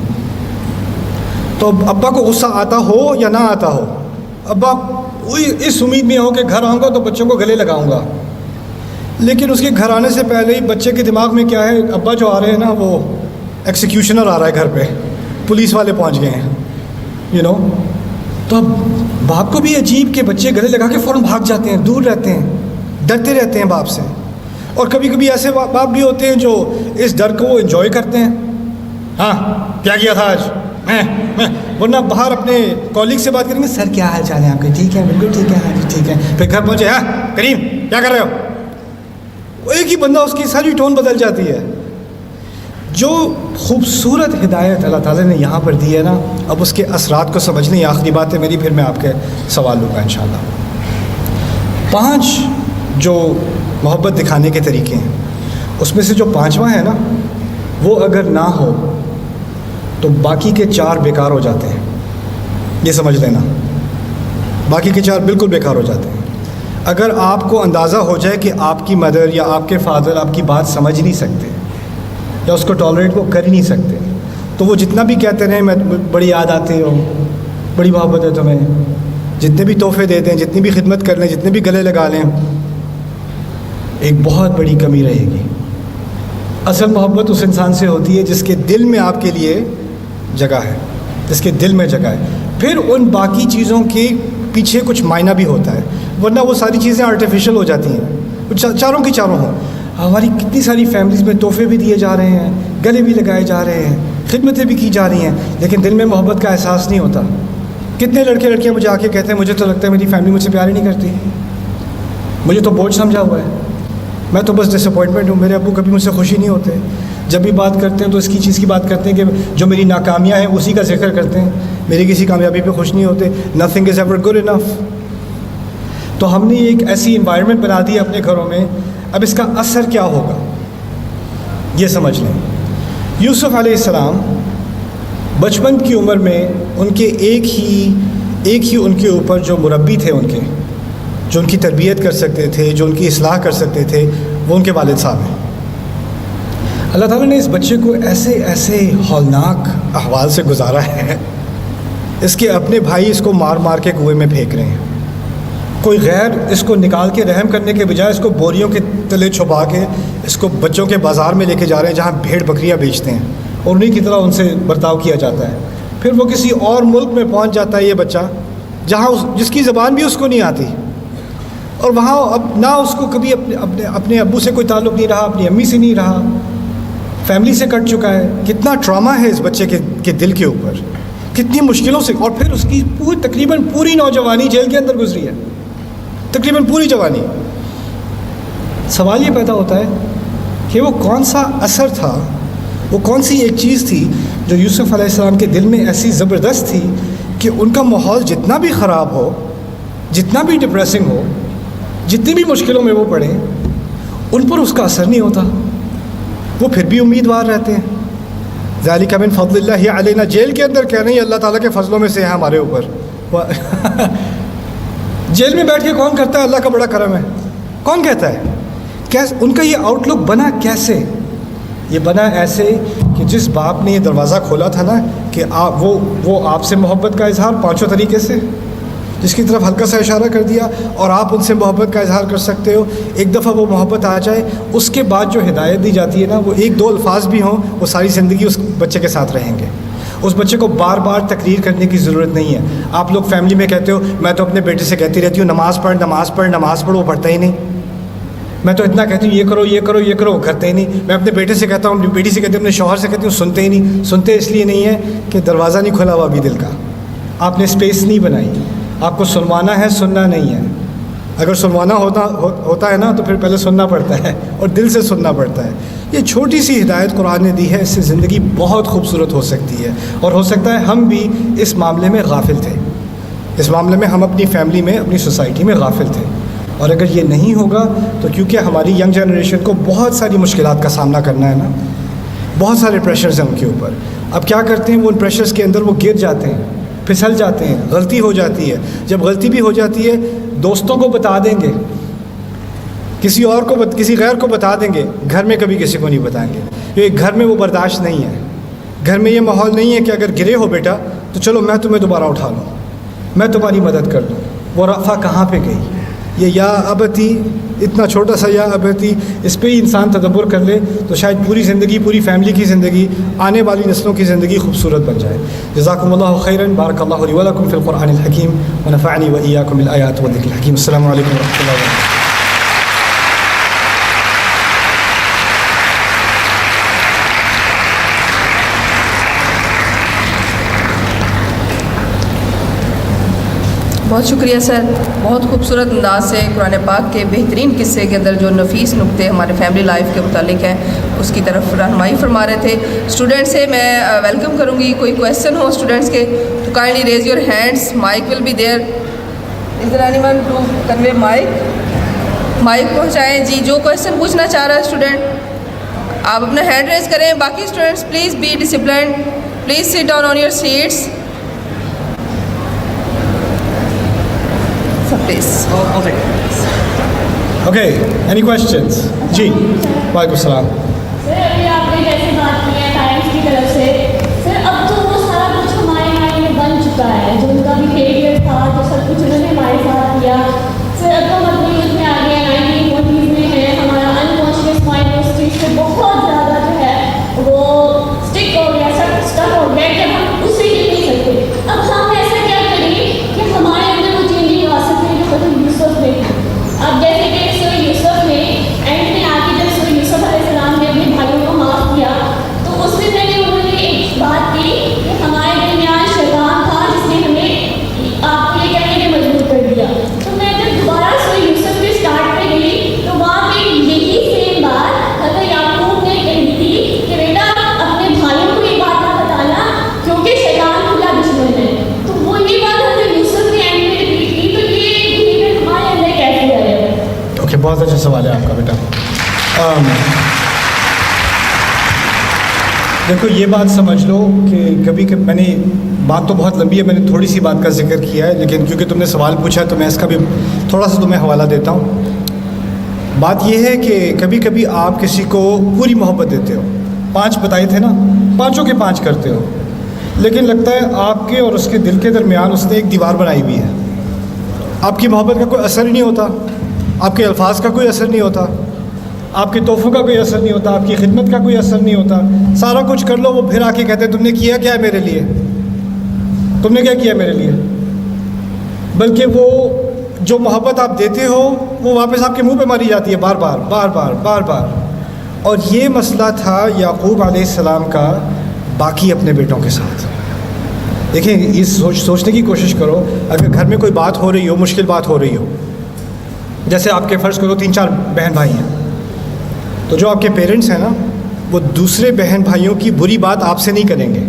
تو ابا کو غصہ آتا ہو یا نہ آتا ہو، ابا اس امید میں ہو کہ گھر آؤں گا تو بچوں کو گلے لگاؤں گا، لیکن اس کے گھر آنے سے پہلے ہی بچے کے دماغ میں کیا ہے، ابا جو آ رہے ہیں نا وہ ایکسیکیوشنر آ رہا ہے گھر پہ، پولیس والے پہنچ گئے ہیں تو اب باپ کو بھی عجیب کہ بچے گلے لگا کے فوراً بھاگ جاتے ہیں، دور رہتے ہیں، ڈرتے رہتے ہیں باپ سے. اور کبھی کبھی ایسے باپ بھی ہوتے ہیں جو اس ڈر کو وہ انجوائے کرتے ہیں. ہاں کیا کیا تھا آج، ورنہ باہر اپنے کالگ سے بات کریں گے، سر کیا حال چال ہے آپ کے، ٹھیک ہے بالکل ٹھیک ہے، ہاں جی ٹھیک ہے. پھر گھر پہنچے، ہاں کریم کیا کر رہے ہو، ایک ہی بندہ اس کی ساری ٹون بدل جاتی ہے. جو خوبصورت ہدایت اللہ تعالیٰ نے یہاں پر دی ہے نا، اب اس کے اثرات کو سمجھنے، آخری بات ہے میری، پھر میں آپ کے سوال لوں گا انشاءاللہ. 5 جو محبت دکھانے کے طریقے ہیں، اس میں سے جو 5واں ہے نا، وہ اگر نہ ہو تو باقی کے 4 بیکار ہو جاتے ہیں. یہ سمجھ لینا، باقی کے 4 بالکل بیکار ہو جاتے ہیں. اگر آپ کو اندازہ ہو جائے کہ آپ کی مدر یا آپ کے فادر آپ کی بات سمجھ نہیں سکتے یا اس کو ٹالریٹ وہ کر ہی نہیں سکتے، تو وہ جتنا بھی کہتے رہیں میں بڑی یاد آتی ہو، بڑی محبت ہے تمہیں، جتنے بھی تحفے دے دیں، جتنی بھی خدمت کر لیں، جتنے بھی گلے لگا لیں، ایک بہت بڑی کمی رہے گی. اصل محبت اس انسان سے ہوتی ہے جس کے دل میں آپ کے لیے جگہ ہے، جس کے دل میں جگہ ہے. پھر ان باقی چیزوں کے پیچھے کچھ معنی بھی ہوتا ہے، ورنہ وہ ساری چیزیں آرٹیفیشل ہو جاتی ہیں. چاروں کی چاروں ہوں. ہماری کتنی ساری فیملیز میں تحفے بھی دیے جا رہے ہیں، گلے بھی لگائے جا رہے ہیں، خدمتیں بھی کی جا رہی ہیں، لیکن دل میں محبت کا احساس نہیں ہوتا. کتنے لڑکے لڑکیاں مجھے آ کے کہتے ہیں مجھے تو لگتا ہے میری فیملی مجھ سے پیار ہی نہیں کرتی، مجھے تو بوجھ سمجھا ہوا ہے، میں تو بس ڈس اپوائنٹمنٹ ہوں، میرے ابو کبھی مجھ سے خوشی نہیں ہوتے. جب بھی بات کرتے ہیں تو اس کی چیز کی بات کرتے ہیں کہ جو میری ناکامیاں ہیں اسی کا ذکر کرتے ہیں, میری کسی کامیابی پہ خوش نہیں ہوتے. Nothing is ever good enough. تو ہم نے ایک ایسی انوائرمنٹ بنا دی اپنے گھروں میں. اب اس کا اثر کیا ہوگا یہ سمجھ لیں. یوسف علیہ السلام بچپن کی عمر میں ان کے ایک ہی ان کے اوپر جو مربی تھے, ان کے جو ان کی تربیت کر سکتے تھے, جو ان کی اصلاح کر سکتے تھے, وہ ان کے والد صاحب ہیں. اللہ تعالیٰ نے اس بچے کو ایسے ہولناک احوال سے گزارا ہے. اس کے اپنے بھائی اس کو مار مار کے کنویں میں پھینک رہے ہیں. کوئی غیر اس کو نکال کے رحم کرنے کے بجائے اس کو بوریوں کے تلے چھپا کے اس کو بچوں کے بازار میں لے کے جا رہے ہیں جہاں بھیڑ بکریاں بیچتے ہیں, اور انہیں کی طرح ان سے برتاؤ کیا جاتا ہے. پھر وہ کسی اور ملک میں پہنچ جاتا ہے یہ بچہ, جہاں جس کی زبان بھی اس کو نہیں آتی, اور وہاں اب نہ اس کو کبھی اپنے ابو سے کوئی تعلق نہیں رہا, اپنی امی سے نہیں رہا, فیملی سے کٹ چکا ہے. کتنا ٹراما ہے اس بچے کے دل کے اوپر, کتنی مشکلوں سے. اور پھر اس کی تقریباً پوری نوجوانی جیل کے اندر گزری ہے, تقریباً پوری جوانی. سوال یہ پیدا ہوتا ہے کہ وہ کون سا اثر تھا, وہ کون سی ایک چیز تھی جو یوسف علیہ السلام کے دل میں ایسی زبردست تھی کہ ان کا ماحول جتنا بھی خراب ہو, جتنا بھی ڈپریسنگ ہو, جتنی بھی مشکلوں میں وہ پڑیں, ان پر اس کا اثر نہیں ہوتا. وہ پھر بھی امیدوار رہتے ہیں. ذالک من فضل اللہ علینا, جیل کے اندر کہہ رہے ہیں اللہ تعالیٰ کے فضلوں میں سے ہے ہمارے اوپر. جیل میں بیٹھ کے کون کرتا ہے اللہ کا بڑا کرم ہے, کون کہتا ہے؟ کیسے ان کا یہ آؤٹ لک بنا؟ کیسے یہ بنا؟ ایسے کہ جس باپ نے یہ دروازہ کھولا تھا نا کہ وہ آپ سے محبت کا اظہار 5 طریقے سے, جس کی طرف ہلکا سا اشارہ کر دیا, اور آپ ان سے محبت کا اظہار کر سکتے ہو. ایک دفعہ وہ محبت آ جائے, اس کے بعد جو ہدایت دی جاتی ہے نا, وہ 1-2 الفاظ بھی ہوں, وہ ساری زندگی اس بچے کے ساتھ رہیں گے. اس بچے کو بار بار تقریر کرنے کی ضرورت نہیں ہے. آپ لوگ فیملی میں کہتے ہو, میں تو اپنے بیٹے سے کہتی رہتی ہوں نماز پڑھ نماز پڑھ نماز پڑھ, وہ پڑھتا ہی نہیں. میں تو اتنا کہتی ہوں یہ کرو یہ کرو یہ کرو, وہ کرتے ہی نہیں. میں اپنے بیٹے سے کہتا ہوں, اپنی بیٹی سے کہتی ہوں, اپنے شوہر سے کہتی ہوں, سنتے ہی نہیں. سنتے اس لیے نہیں ہے کہ دروازہ نہیں کھلا ہوا ابھی دل کا, آپ نے اسپیس نہیں بنائی. آپ کو سنوانا ہے, سننا نہیں ہے. اگر سنوانا ہوتا ہے نا تو پھر پہلے سننا پڑتا ہے, اور دل سے سننا پڑتا ہے. یہ چھوٹی سی ہدایت قرآن نے دی ہے, اس سے زندگی بہت خوبصورت ہو سکتی ہے. اور ہو سکتا ہے ہم بھی اس معاملے میں غافل تھے, اس معاملے میں ہم اپنی فیملی میں, اپنی سوسائٹی میں غافل تھے. اور اگر یہ نہیں ہوگا تو کیونکہ ہماری ینگ جنریشن کو بہت ساری مشکلات کا سامنا کرنا ہے نا, بہت سارے پریشرز ہیں ان کے اوپر. اب کیا کرتے ہیں, وہ ان پریشرز کے اندر وہ گر جاتے ہیں, پھسل جاتے ہیں, غلطی ہو جاتی ہے. جب غلطی بھی ہو جاتی ہے, دوستوں کو بتا دیں گے, کسی اور کو کسی غیر کو بتا دیں گے, گھر میں کبھی کسی کو نہیں بتائیں گے, کیونکہ گھر میں وہ برداشت نہیں ہے. گھر میں یہ ماحول نہیں ہے کہ اگر گرے ہو بیٹا تو چلو میں تمہیں دوبارہ اٹھا لوں, میں تمہاری مدد کر دوں. وہ رفع کہاں پہ گئی؟ یہ یا ابتی, اتنا چھوٹا سا یا ابتی, اس پہ ہی انسان تدبر کر لے تو شاید پوری زندگی, پوری فیملی کی زندگی, آنے والی نسلوں کی زندگی خوبصورت بن جائے. جزاکم اللہ خیرا, بارک اللہ لی ولکم فی القرآن الحکیم, ونفعنی وإیاکم بالآیات والذکر الحکیم. السلام علیکم ورحمۃ اللہ وبرکاتہ. بہت شکریہ سر, بہت خوبصورت انداز سے قرآن پاک کے بہترین قصے کے اندر جو نفیس نقطے ہمارے فیملی لائف کے متعلق ہیں اس کی طرف رہنمائی فرما رہے تھے. اسٹوڈنٹ سے میں ویلکم کروں گی, کوئی کویسچن ہو اسٹوڈنٹس کے تو kindly raise your hands, mic will be there. Is there any one to convey mic پہنچائیں جی. جو کویسچن پوچھنا چاہ رہا ہے اسٹوڈنٹ آپ اپنا ہینڈ ریز کریں. باقی students please be disciplined, please sit down on your seats. Okay, any questions? جی وعلیکم السلام. سر ابھی آپ نے جیسے بات کی ہے پیرنٹس کی طرف سے, سر اب تو وہ سارا کچھ ہمارے مائنڈ میں بن چکا ہے, جو ان کا بیہیویئر تھا, جو سب کچھ انہوں نے ہمارے ساتھ کیا. سر اب تو مطلب میں آ گیا 1940s میں ہے, ہمارا انکانشیس مائنڈ اس چیز سے بہت زیادہ جو ہے وہ اسٹک ہو گیا, سب اسٹک ہو گیا کہ ہم اس سے ہل نہیں سکتے. اب ہم ایسا کیا کریں کہ ہمارے اندر وہ چینجنگ آ سکے جو خود یوسف نے. اب جیسے کہ سر یوسف نے اینڈ میں آ کے جب سر یوسف علیہ السلام نے اپنے بھائیوں کو معاف کیا تو اس سے پہلے انہوں نے ایک بات کی کہ ہمارے درمیان شیطان تھا جس نے اوکے، بہت اچھا سوال ہے آپ کا بیٹا. دیکھو یہ بات سمجھ لو کہ کبھی میں نے بات تو بہت لمبی ہے، میں نے تھوڑی سی بات کا ذکر کیا ہے، لیکن کیونکہ تم نے سوال پوچھا ہے تو میں اس کا بھی تھوڑا سا تمہیں حوالہ دیتا ہوں. بات یہ ہے کہ کبھی کبھی آپ کسی کو پوری محبت دیتے ہو، 5 بتائے تھے نا، 5 کے 5 کرتے ہو، لیکن لگتا ہے آپ کے اور اس کے دل کے درمیان اس نے ایک دیوار بنائی ہوئی ہے. آپ کی محبت کا کوئی اثر ہی نہیں ہوتا، آپ کے الفاظ کا کوئی اثر نہیں ہوتا، آپ کے تحفوں کا کوئی اثر نہیں ہوتا، آپ کی خدمت کا کوئی اثر نہیں ہوتا. سارا کچھ کر لو، وہ پھر آ کے کہتے ہیں تم نے کیا کیا ہے میرے لیے، تم نے کیا کیا میرے لیے. بلکہ وہ جو محبت آپ دیتے ہو وہ واپس آپ کے منہ پہ ماری جاتی ہے، بار بار بار بار بار بار. اور یہ مسئلہ تھا یعقوب علیہ السلام کا باقی اپنے بیٹوں کے ساتھ. دیکھیں یہ سوچنے کی کوشش کرو، اگر گھر میں کوئی بات ہو رہی ہو، مشکل بات ہو رہی ہو، جیسے آپ کے فرض کرو 3-4 بہن بھائی ہیں، تو جو آپ کے پیرنٹس ہیں نا وہ دوسرے بہن بھائیوں کی بری بات آپ سے نہیں کریں گے،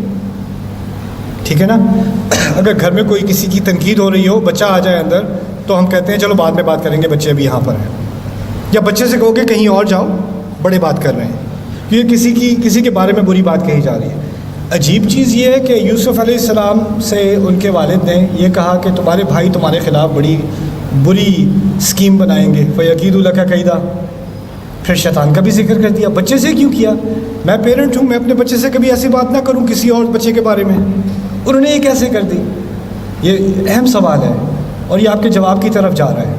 ٹھیک ہے نا. اگر گھر میں کوئی کسی کی تنقید ہو رہی ہو، بچہ آ جائے اندر، تو ہم کہتے ہیں چلو بعد میں بات کریں گے، بچے ابھی یہاں پر ہیں. یا بچے سے کہو کہ کہیں اور جاؤ، بڑے بات کر رہے ہیں، کیونکہ کسی کے بارے میں بری بات کہی جا رہی ہے. عجیب چیز یہ ہے کہ یوسف علیہ السلام سے ان کے والد نے یہ کہا کہ تمہارے بھائی تمہارے خلاف بڑی بری اسکیم بنائیں گے، فَيَكِيدُ لَكَ كَيْدًا. پھر شیطان کا بھی ذکر کر دیا. بچے سے کیوں کیا؟ میں پیرنٹ ہوں، میں اپنے بچے سے کبھی ایسی بات نہ کروں کسی اور بچے کے بارے میں. انہوں نے یہ کیسے کر دی؟ یہ اہم سوال ہے اور یہ آپ کے جواب کی طرف جا رہا ہے.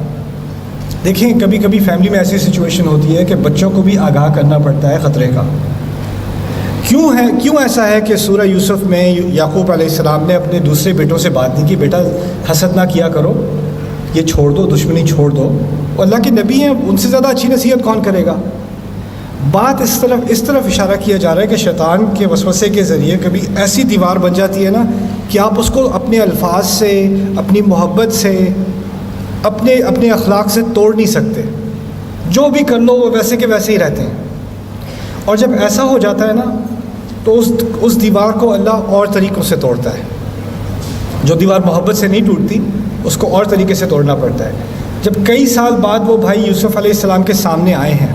دیکھیں کبھی کبھی فیملی میں ایسی سچویشن ہوتی ہے کہ بچوں کو بھی آگاہ کرنا پڑتا ہے خطرے کا. کیوں ایسا ہے کہ سورہ یوسف میں یعقوب علیہ السلام نے اپنے دوسرے بیٹوں سے بات نہیں کی، بیٹا حسد نہ کیا کرو، یہ چھوڑ دو، دشمنی چھوڑ دو، اور اللہ کے نبی ہیں، ان سے زیادہ اچھی نصیحت کون کرے گا. بات اس طرف اشارہ کیا جا رہا ہے کہ شیطان کے وسوسے کے ذریعے کبھی ایسی دیوار بن جاتی ہے نا کہ آپ اس کو اپنے الفاظ سے، اپنی محبت سے، اپنے اخلاق سے توڑ نہیں سکتے. جو بھی کر لو وہ ویسے کے ویسے ہی رہتے ہیں. اور جب ایسا ہو جاتا ہے نا تو اس دیوار کو اللہ اور طریقوں سے توڑتا ہے. جو دیوار محبت سے نہیں ٹوٹتی اس کو اور طریقے سے توڑنا پڑتا ہے. جب کئی سال بعد وہ بھائی یوسف علیہ السلام کے سامنے آئے ہیں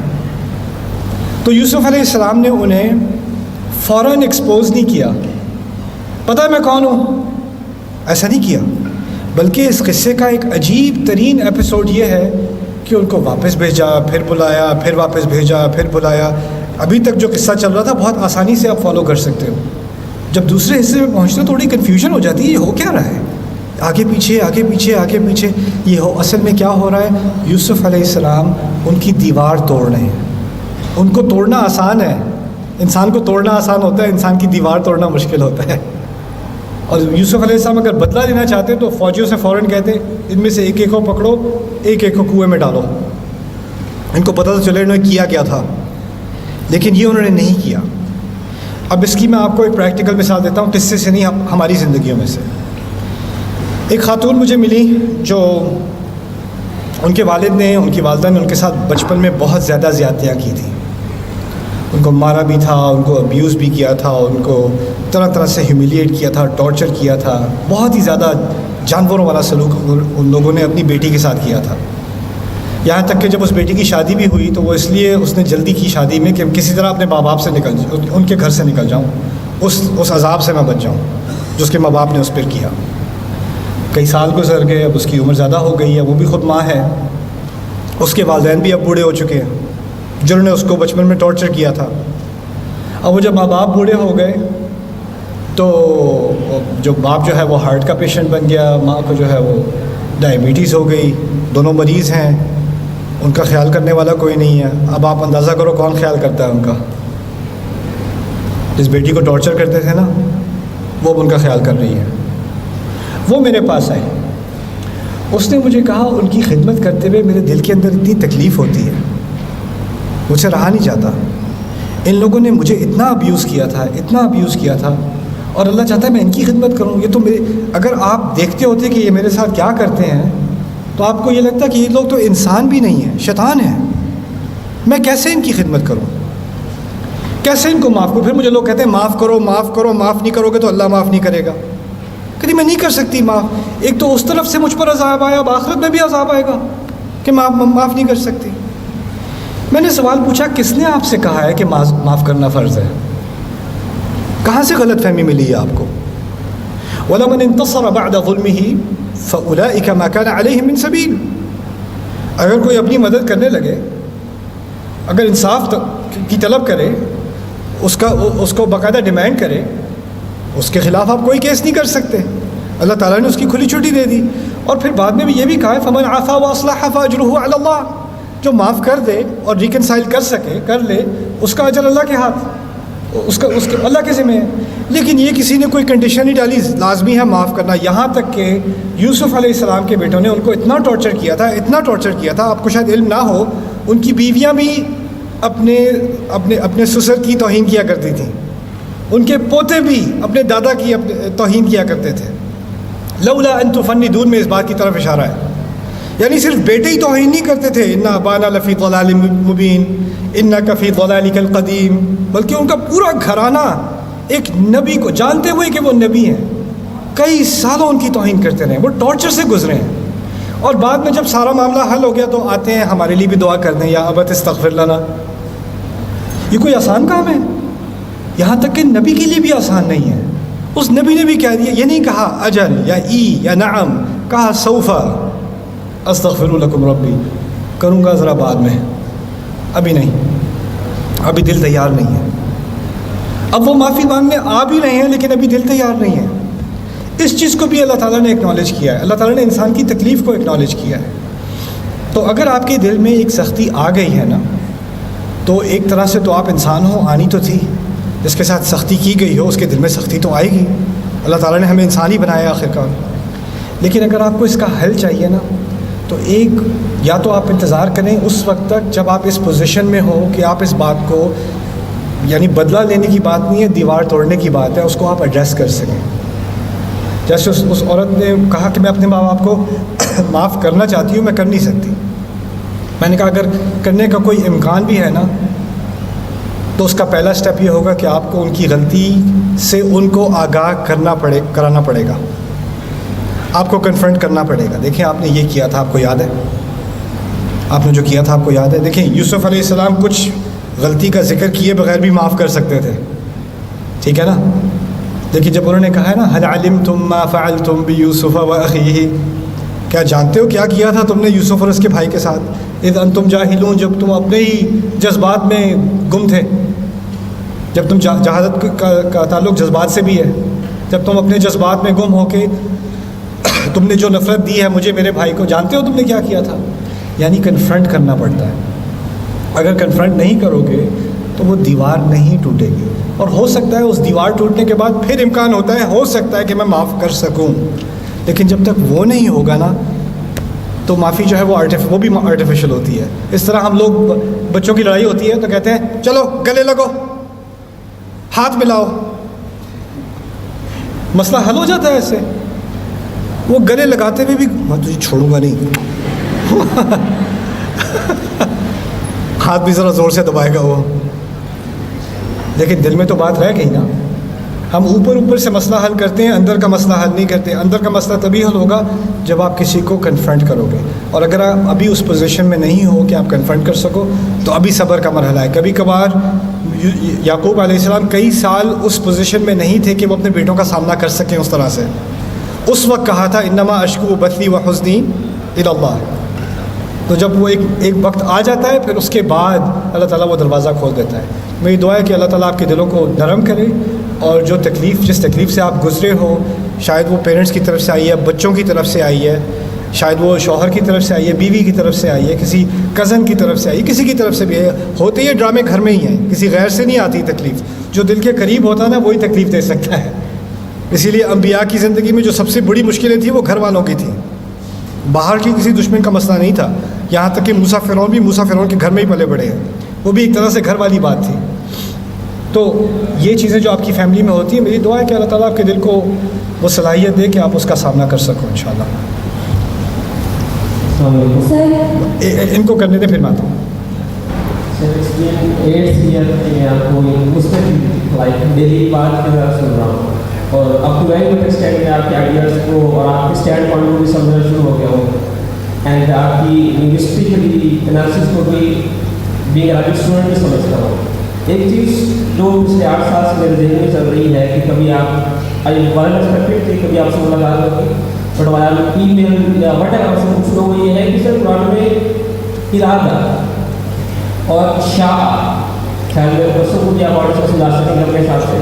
تو یوسف علیہ السلام نے انہیں فوراً ایکسپوز نہیں کیا، پتہ ہے میں کون ہوں، ایسا نہیں کیا. بلکہ اس قصے کا ایک عجیب ترین ایپیسوڈ یہ ہے کہ ان کو واپس بھیجا، پھر بلایا، پھر واپس بھیجا، پھر بلایا. ابھی تک جو قصہ چل رہا تھا بہت آسانی سے آپ فالو کر سکتے ہو. جب دوسرے حصے میں پہنچتے ہو تھوڑی کنفیوژن ہو جاتی ہے، یہ ہو کیا رہا ہے، آگے پیچھے آگے پیچھے آگے پیچھے، اصل میں کیا ہو رہا ہے. یوسف علیہ السلام ان کی دیوار توڑ رہے ہیں. ان کو توڑنا آسان ہے، انسان کو توڑنا آسان ہوتا ہے، انسان کی دیوار توڑنا مشکل ہوتا ہے. اور یوسف علیہ السلام اگر بدلہ لینا چاہتے ہیں تو فوجیوں سے فوراً کہتے ہیں ان میں سے ایک ایک کو پکڑو، ایک ایک کو کنویں میں ڈالو، ان کو پتہ تو چلے انہوں نے کیا تھا. لیکن یہ انہوں نے نہیں کیا. اب اس کی میں آپ کو ایک پریکٹیکل مثال دیتا ہوں، قصے سے نہیں، ہماری زندگیوں میں سے. ایک خاتون مجھے ملی جو ان کے والد نے، ان کی والدہ نے ان کے ساتھ بچپن میں بہت زیادہ زیادتیاں کی تھیں. ان کو مارا بھی تھا، ان کو ابیوز بھی کیا تھا، ان کو طرح طرح سے ہیوملیٹ کیا تھا، ٹارچر کیا تھا. بہت ہی زیادہ جانوروں والا سلوک ان لوگوں نے اپنی بیٹی کے ساتھ کیا تھا. یہاں تک کہ جب اس بیٹی کی شادی بھی ہوئی تو وہ اس لیے اس نے جلدی کی شادی میں کہ کسی طرح اپنے ماں باپ سے ان کے گھر سے نکل جاؤں، اس عذاب سے میں بچ جاؤں جو اس کے ماں باپ نے اس پر کیا. کئی سال گزر گئے، اب اس کی عمر زیادہ ہو گئی ہے، وہ بھی خود ماں ہے، اس کے والدین بھی اب بوڑھے ہو چکے ہیں جنہوں نے اس کو بچپن میں ٹارچر کیا تھا. اب وہ جب ماں باپ بوڑھے ہو گئے تو جو باپ جو ہے وہ ہارٹ کا پیشنٹ بن گیا، ماں کو جو ہے وہ ڈائبٹیز ہو گئی، دونوں مریض ہیں، ان کا خیال کرنے والا کوئی نہیں ہے. اب آپ اندازہ کرو کون خیال کرتا ہے ان کا. جس بیٹی کو ٹارچر کرتے تھے نا وہ اب ان کا خیال کر رہی ہے. وہ میرے پاس آئی، اس نے مجھے کہا ان کی خدمت کرتے ہوئے میرے دل کے اندر اتنی تکلیف ہوتی ہے، مجھ سے رہا نہیں جاتا. ان لوگوں نے مجھے اتنا ابیوز کیا تھا، اتنا ابیوز کیا تھا، اور اللہ چاہتا ہے میں ان کی خدمت کروں. یہ تو اگر آپ دیکھتے ہوتے کہ یہ میرے ساتھ کیا کرتے ہیں تو آپ کو یہ لگتا کہ یہ لوگ تو انسان بھی نہیں ہیں، شیطان ہیں. میں کیسے ان کی خدمت کروں، کیسے ان کو معاف کروں؟ پھر مجھے لوگ کہتے ہیں معاف کرو معاف کرو، معاف نہیں کرو گے تو اللہ معاف نہیں کرے گا. کہ میں نہیں کر سکتی معاف. ایک تو اس طرف سے مجھ پر عذاب آیا، اب آخرت میں بھی عذاب آئے گا. کہ معاف نہیں کر سکتی. میں نے سوال پوچھا کس نے آپ سے کہا ہے کہ معاف کرنا فرض ہے؟ کہاں سے غلط فہمی ملی ہے آپ کو؟ وَلَمَنِ انتصر بعد ظلمه فَأُولَئِكَ مَا كَانَ عَلَيْهِمْ مِنْ سَبِيلٍ. اگر کوئی اپنی مدد کرنے لگے، اگر انصاف کی طلب کرے، اس کو باقاعدہ ڈیمانڈ کرے، اس کے خلاف آپ کوئی کیس نہیں کر سکتے. اللہ تعالیٰ نے اس کی کھلی چھٹی دے دی. اور پھر بعد میں بھی یہ بھی کہا ہے فَمَنْ عَفَا وَأَصْلَحَ فَأَجْرُهُ عَلَى اللَّهِ. جو معاف کر دے اور ریکنسائل کر لے، اس کا اجر اللہ کے ہاتھ، اس کا اللہ کے ذمہ ہے. لیکن یہ کسی نے کوئی کنڈیشن نہیں ڈالی، لازمی ہے معاف کرنا. یہاں تک کہ یوسف علیہ السلام کے بیٹوں نے ان کو اتنا ٹارچر کیا تھا، آپ کو شاید علم نہ ہو، ان کی بیویاں بھی اپنے سسر کی توہین کیا کرتی تھیں، ان کے پوتے بھی اپنے دادا کی توہین کیا کرتے تھے. لولا ان تفندون میں اس بات کی طرف اشارہ ہے. یعنی صرف بیٹے ہی توہین نہیں کرتے تھے، انا ابانا لفی ضلال مبین انک فی ضلالک القدیم، بلکہ ان کا پورا گھرانہ ایک نبی کو جانتے ہوئے کہ وہ نبی ہیں کئی سالوں ان کی توہین کرتے رہے، وہ ٹارچر سے گزرے ہیں. اور بعد میں جب سارا معاملہ حل ہو گیا تو آتے ہیں ہمارے لیے بھی دعا کر دیں، یا ابت استغفر لنا. یہ کوئی آسان کام ہے؟ یہاں تک کہ نبی کے لیے بھی آسان نہیں ہے. اس نبی نے بھی کہہ دیا، یہ نہیں کہا اجل یا ای یا نعم، کہا سوفا استغفر لکم ربی، کروں گا ذرا بعد میں، ابھی نہیں، ابھی دل تیار نہیں ہے. اب وہ معافی مانگنے آ بھی رہے ہیں لیکن ابھی دل تیار نہیں ہے. اس چیز کو بھی اللہ تعالیٰ نے اکنالج کیا ہے، اللہ تعالیٰ نے انسان کی تکلیف کو اکنالج کیا ہے. تو اگر آپ کے دل میں ایک سختی آ گئی ہے نا، تو ایک طرح سے تو آپ انسان ہو، آنی تو تھی. جس کے ساتھ سختی کی گئی ہو اس کے دل میں سختی تو آئے گی. اللہ تعالیٰ نے ہمیں انسان ہی بنایا آخر کار. لیکن اگر آپ کو اس کا حل چاہیے نا، تو یا تو آپ انتظار کریں اس وقت تک جب آپ اس پوزیشن میں ہو کہ آپ اس بات کو، یعنی بدلہ لینے کی بات نہیں ہے، دیوار توڑنے کی بات ہے، اس کو آپ ایڈریس کر سکیں. جیسے اس عورت نے کہا کہ میں اپنے ماں باپ کو معاف کرنا چاہتی ہوں، میں کر نہیں سکتی. میں نے کہا اگر کرنے کا کوئی امکان بھی ہے نا، تو اس کا پہلا سٹیپ یہ ہوگا کہ آپ کو ان کی غلطی سے ان کو آگاہ کرانا پڑے گا، آپ کو کنفرنٹ کرنا پڑے گا. دیکھیں آپ نے یہ کیا تھا، آپ کو یاد ہے؟ آپ نے جو کیا تھا آپ کو یاد ہے؟ دیکھیں یوسف علیہ السلام کچھ غلطی کا ذکر کیے بغیر بھی معاف کر سکتے تھے، ٹھیک ہے نا؟ لیکن جب انہوں نے کہا ہے نا هل علمتم ما فعلتم بيوسف واخيه، کیا جانتے ہو کیا کیا تھا تم نے یوسف اور اس کے بھائی کے ساتھ؟ اذ انتم جاہلون، جب تم اپنے ہی جذبات میں گم تھے. جب تم جہالت کا تعلق جذبات سے بھی ہے، جب تم اپنے جذبات میں گم ہو کے تم نے جو نفرت دی ہے مجھے، میرے بھائی کو، جانتے ہو تم نے کیا کیا تھا؟ یعنی کنفرنٹ کرنا پڑتا ہے. اگر کنفرنٹ نہیں کرو گے تو وہ دیوار نہیں ٹوٹے گی. اور ہو سکتا ہے اس دیوار ٹوٹنے کے بعد پھر امکان ہوتا ہے، ہو سکتا ہے کہ میں معاف کر سکوں. لیکن جب تک وہ نہیں ہوگا نا، تو معافی جو ہے وہ بھی آرٹیفیشل ہوتی ہے. اس طرح ہم لوگ، بچوں کی لڑائی ہوتی ہے تو کہتے ہیں چلو گلے لگو، ہاتھ ملاؤ، مسئلہ حل ہو جاتا ہے ایسے. وہ گلے لگاتے ہوئے بھی میں تجھے چھوڑوں گا نہیں، ہاتھ بھی ذرا زور سے دبائے گا وہ، لیکن دل میں تو بات رہ گئی نا. ہم اوپر سے مسئلہ حل کرتے ہیں، اندر کا مسئلہ حل نہیں کرتے. اندر کا مسئلہ تبھی حل ہوگا جب آپ کسی کو کنفرنٹ کرو گے. اور اگر آپ ابھی اس پوزیشن میں نہیں ہو کہ آپ کنفرنٹ کر سکو، تو ابھی صبر کا مرحلہ ہے. کبھی کبھار یعقوب علیہ السلام کئی سال اس پوزیشن میں نہیں تھے کہ وہ اپنے بیٹوں کا سامنا کر سکیں اس طرح سے. اس وقت کہا تھا انما اشکو بثی و حزنی الی اللہ. تو جب وہ ایک وقت آ جاتا ہے، پھر اس کے بعد اللہ تعالیٰ وہ دروازہ کھول دیتا ہے. میری دعا ہے کہ اللہ تعالیٰ آپ کے دلوں کو نرم کرے، اور جو جس تکلیف سے آپ گزرے ہو، شاید وہ پیرنٹس کی طرف سے آئی ہے، بچوں کی طرف سے آئی ہے، شاید وہ شوہر کی طرف سے آئی ہے، بیوی کی طرف سے آئی ہے، کسی کزن کی طرف سے آئی ہے، کسی کی طرف سے بھی ہے. ہوتے یہ ڈرامے گھر میں ہی ہیں، کسی غیر سے نہیں آتی تکلیف. جو دل کے قریب ہوتا ہے نا، وہی تکلیف دے سکتا ہے. اسی لیے انبیاء کی زندگی میں جو سب سے بڑی مشکلیں تھیں وہ گھر والوں کی تھیں، باہر کی کسی دشمن کا مسئلہ نہیں تھا. یہاں تک کہ موسیٰ فرعون کے گھر میں ہی پلے بڑے ہیں، وہ بھی ایک طرح سے گھر والی بات تھی. تو یہ چیزیں جو آپ کی فیملی میں ہوتی ہیں، میری دعا ہے کہ اللہ تعالیٰ آپ کے دل کو وہ صلاحیت دے کہ آپ اس کا سامنا کر سکو انشاءاللہ. ان کو کرنے دیں پھر میں آتا ہوں. اور اب تو میں آپ کے آئیڈیاز کو اور آپ کے اسٹینڈ پوائنٹ کو بھی سمجھنا شروع ہو گیا ہوں. اینڈ آپ کی لنگوسٹکلی انالیسس کو بھی بینگ عربک اسٹوڈنٹ بھی سمجھتا ہوں. ایک چیز جو پچھلے 8 سال سے میرے ذہن میں چل رہی ہے کہ کبھی آپ ایکسپیکٹڈ تھے کبھی آپ سے ملاقات ہوگی, بٹ ای میل یا وٹ ایور سے پوچھ لو, وہ یہ ہے کہ سر قرآن میں ارادہ اور شاء, خیال میں دوستوں کو بھی آپ آڈر سے سمجھا سکیں اپنے حساب سے,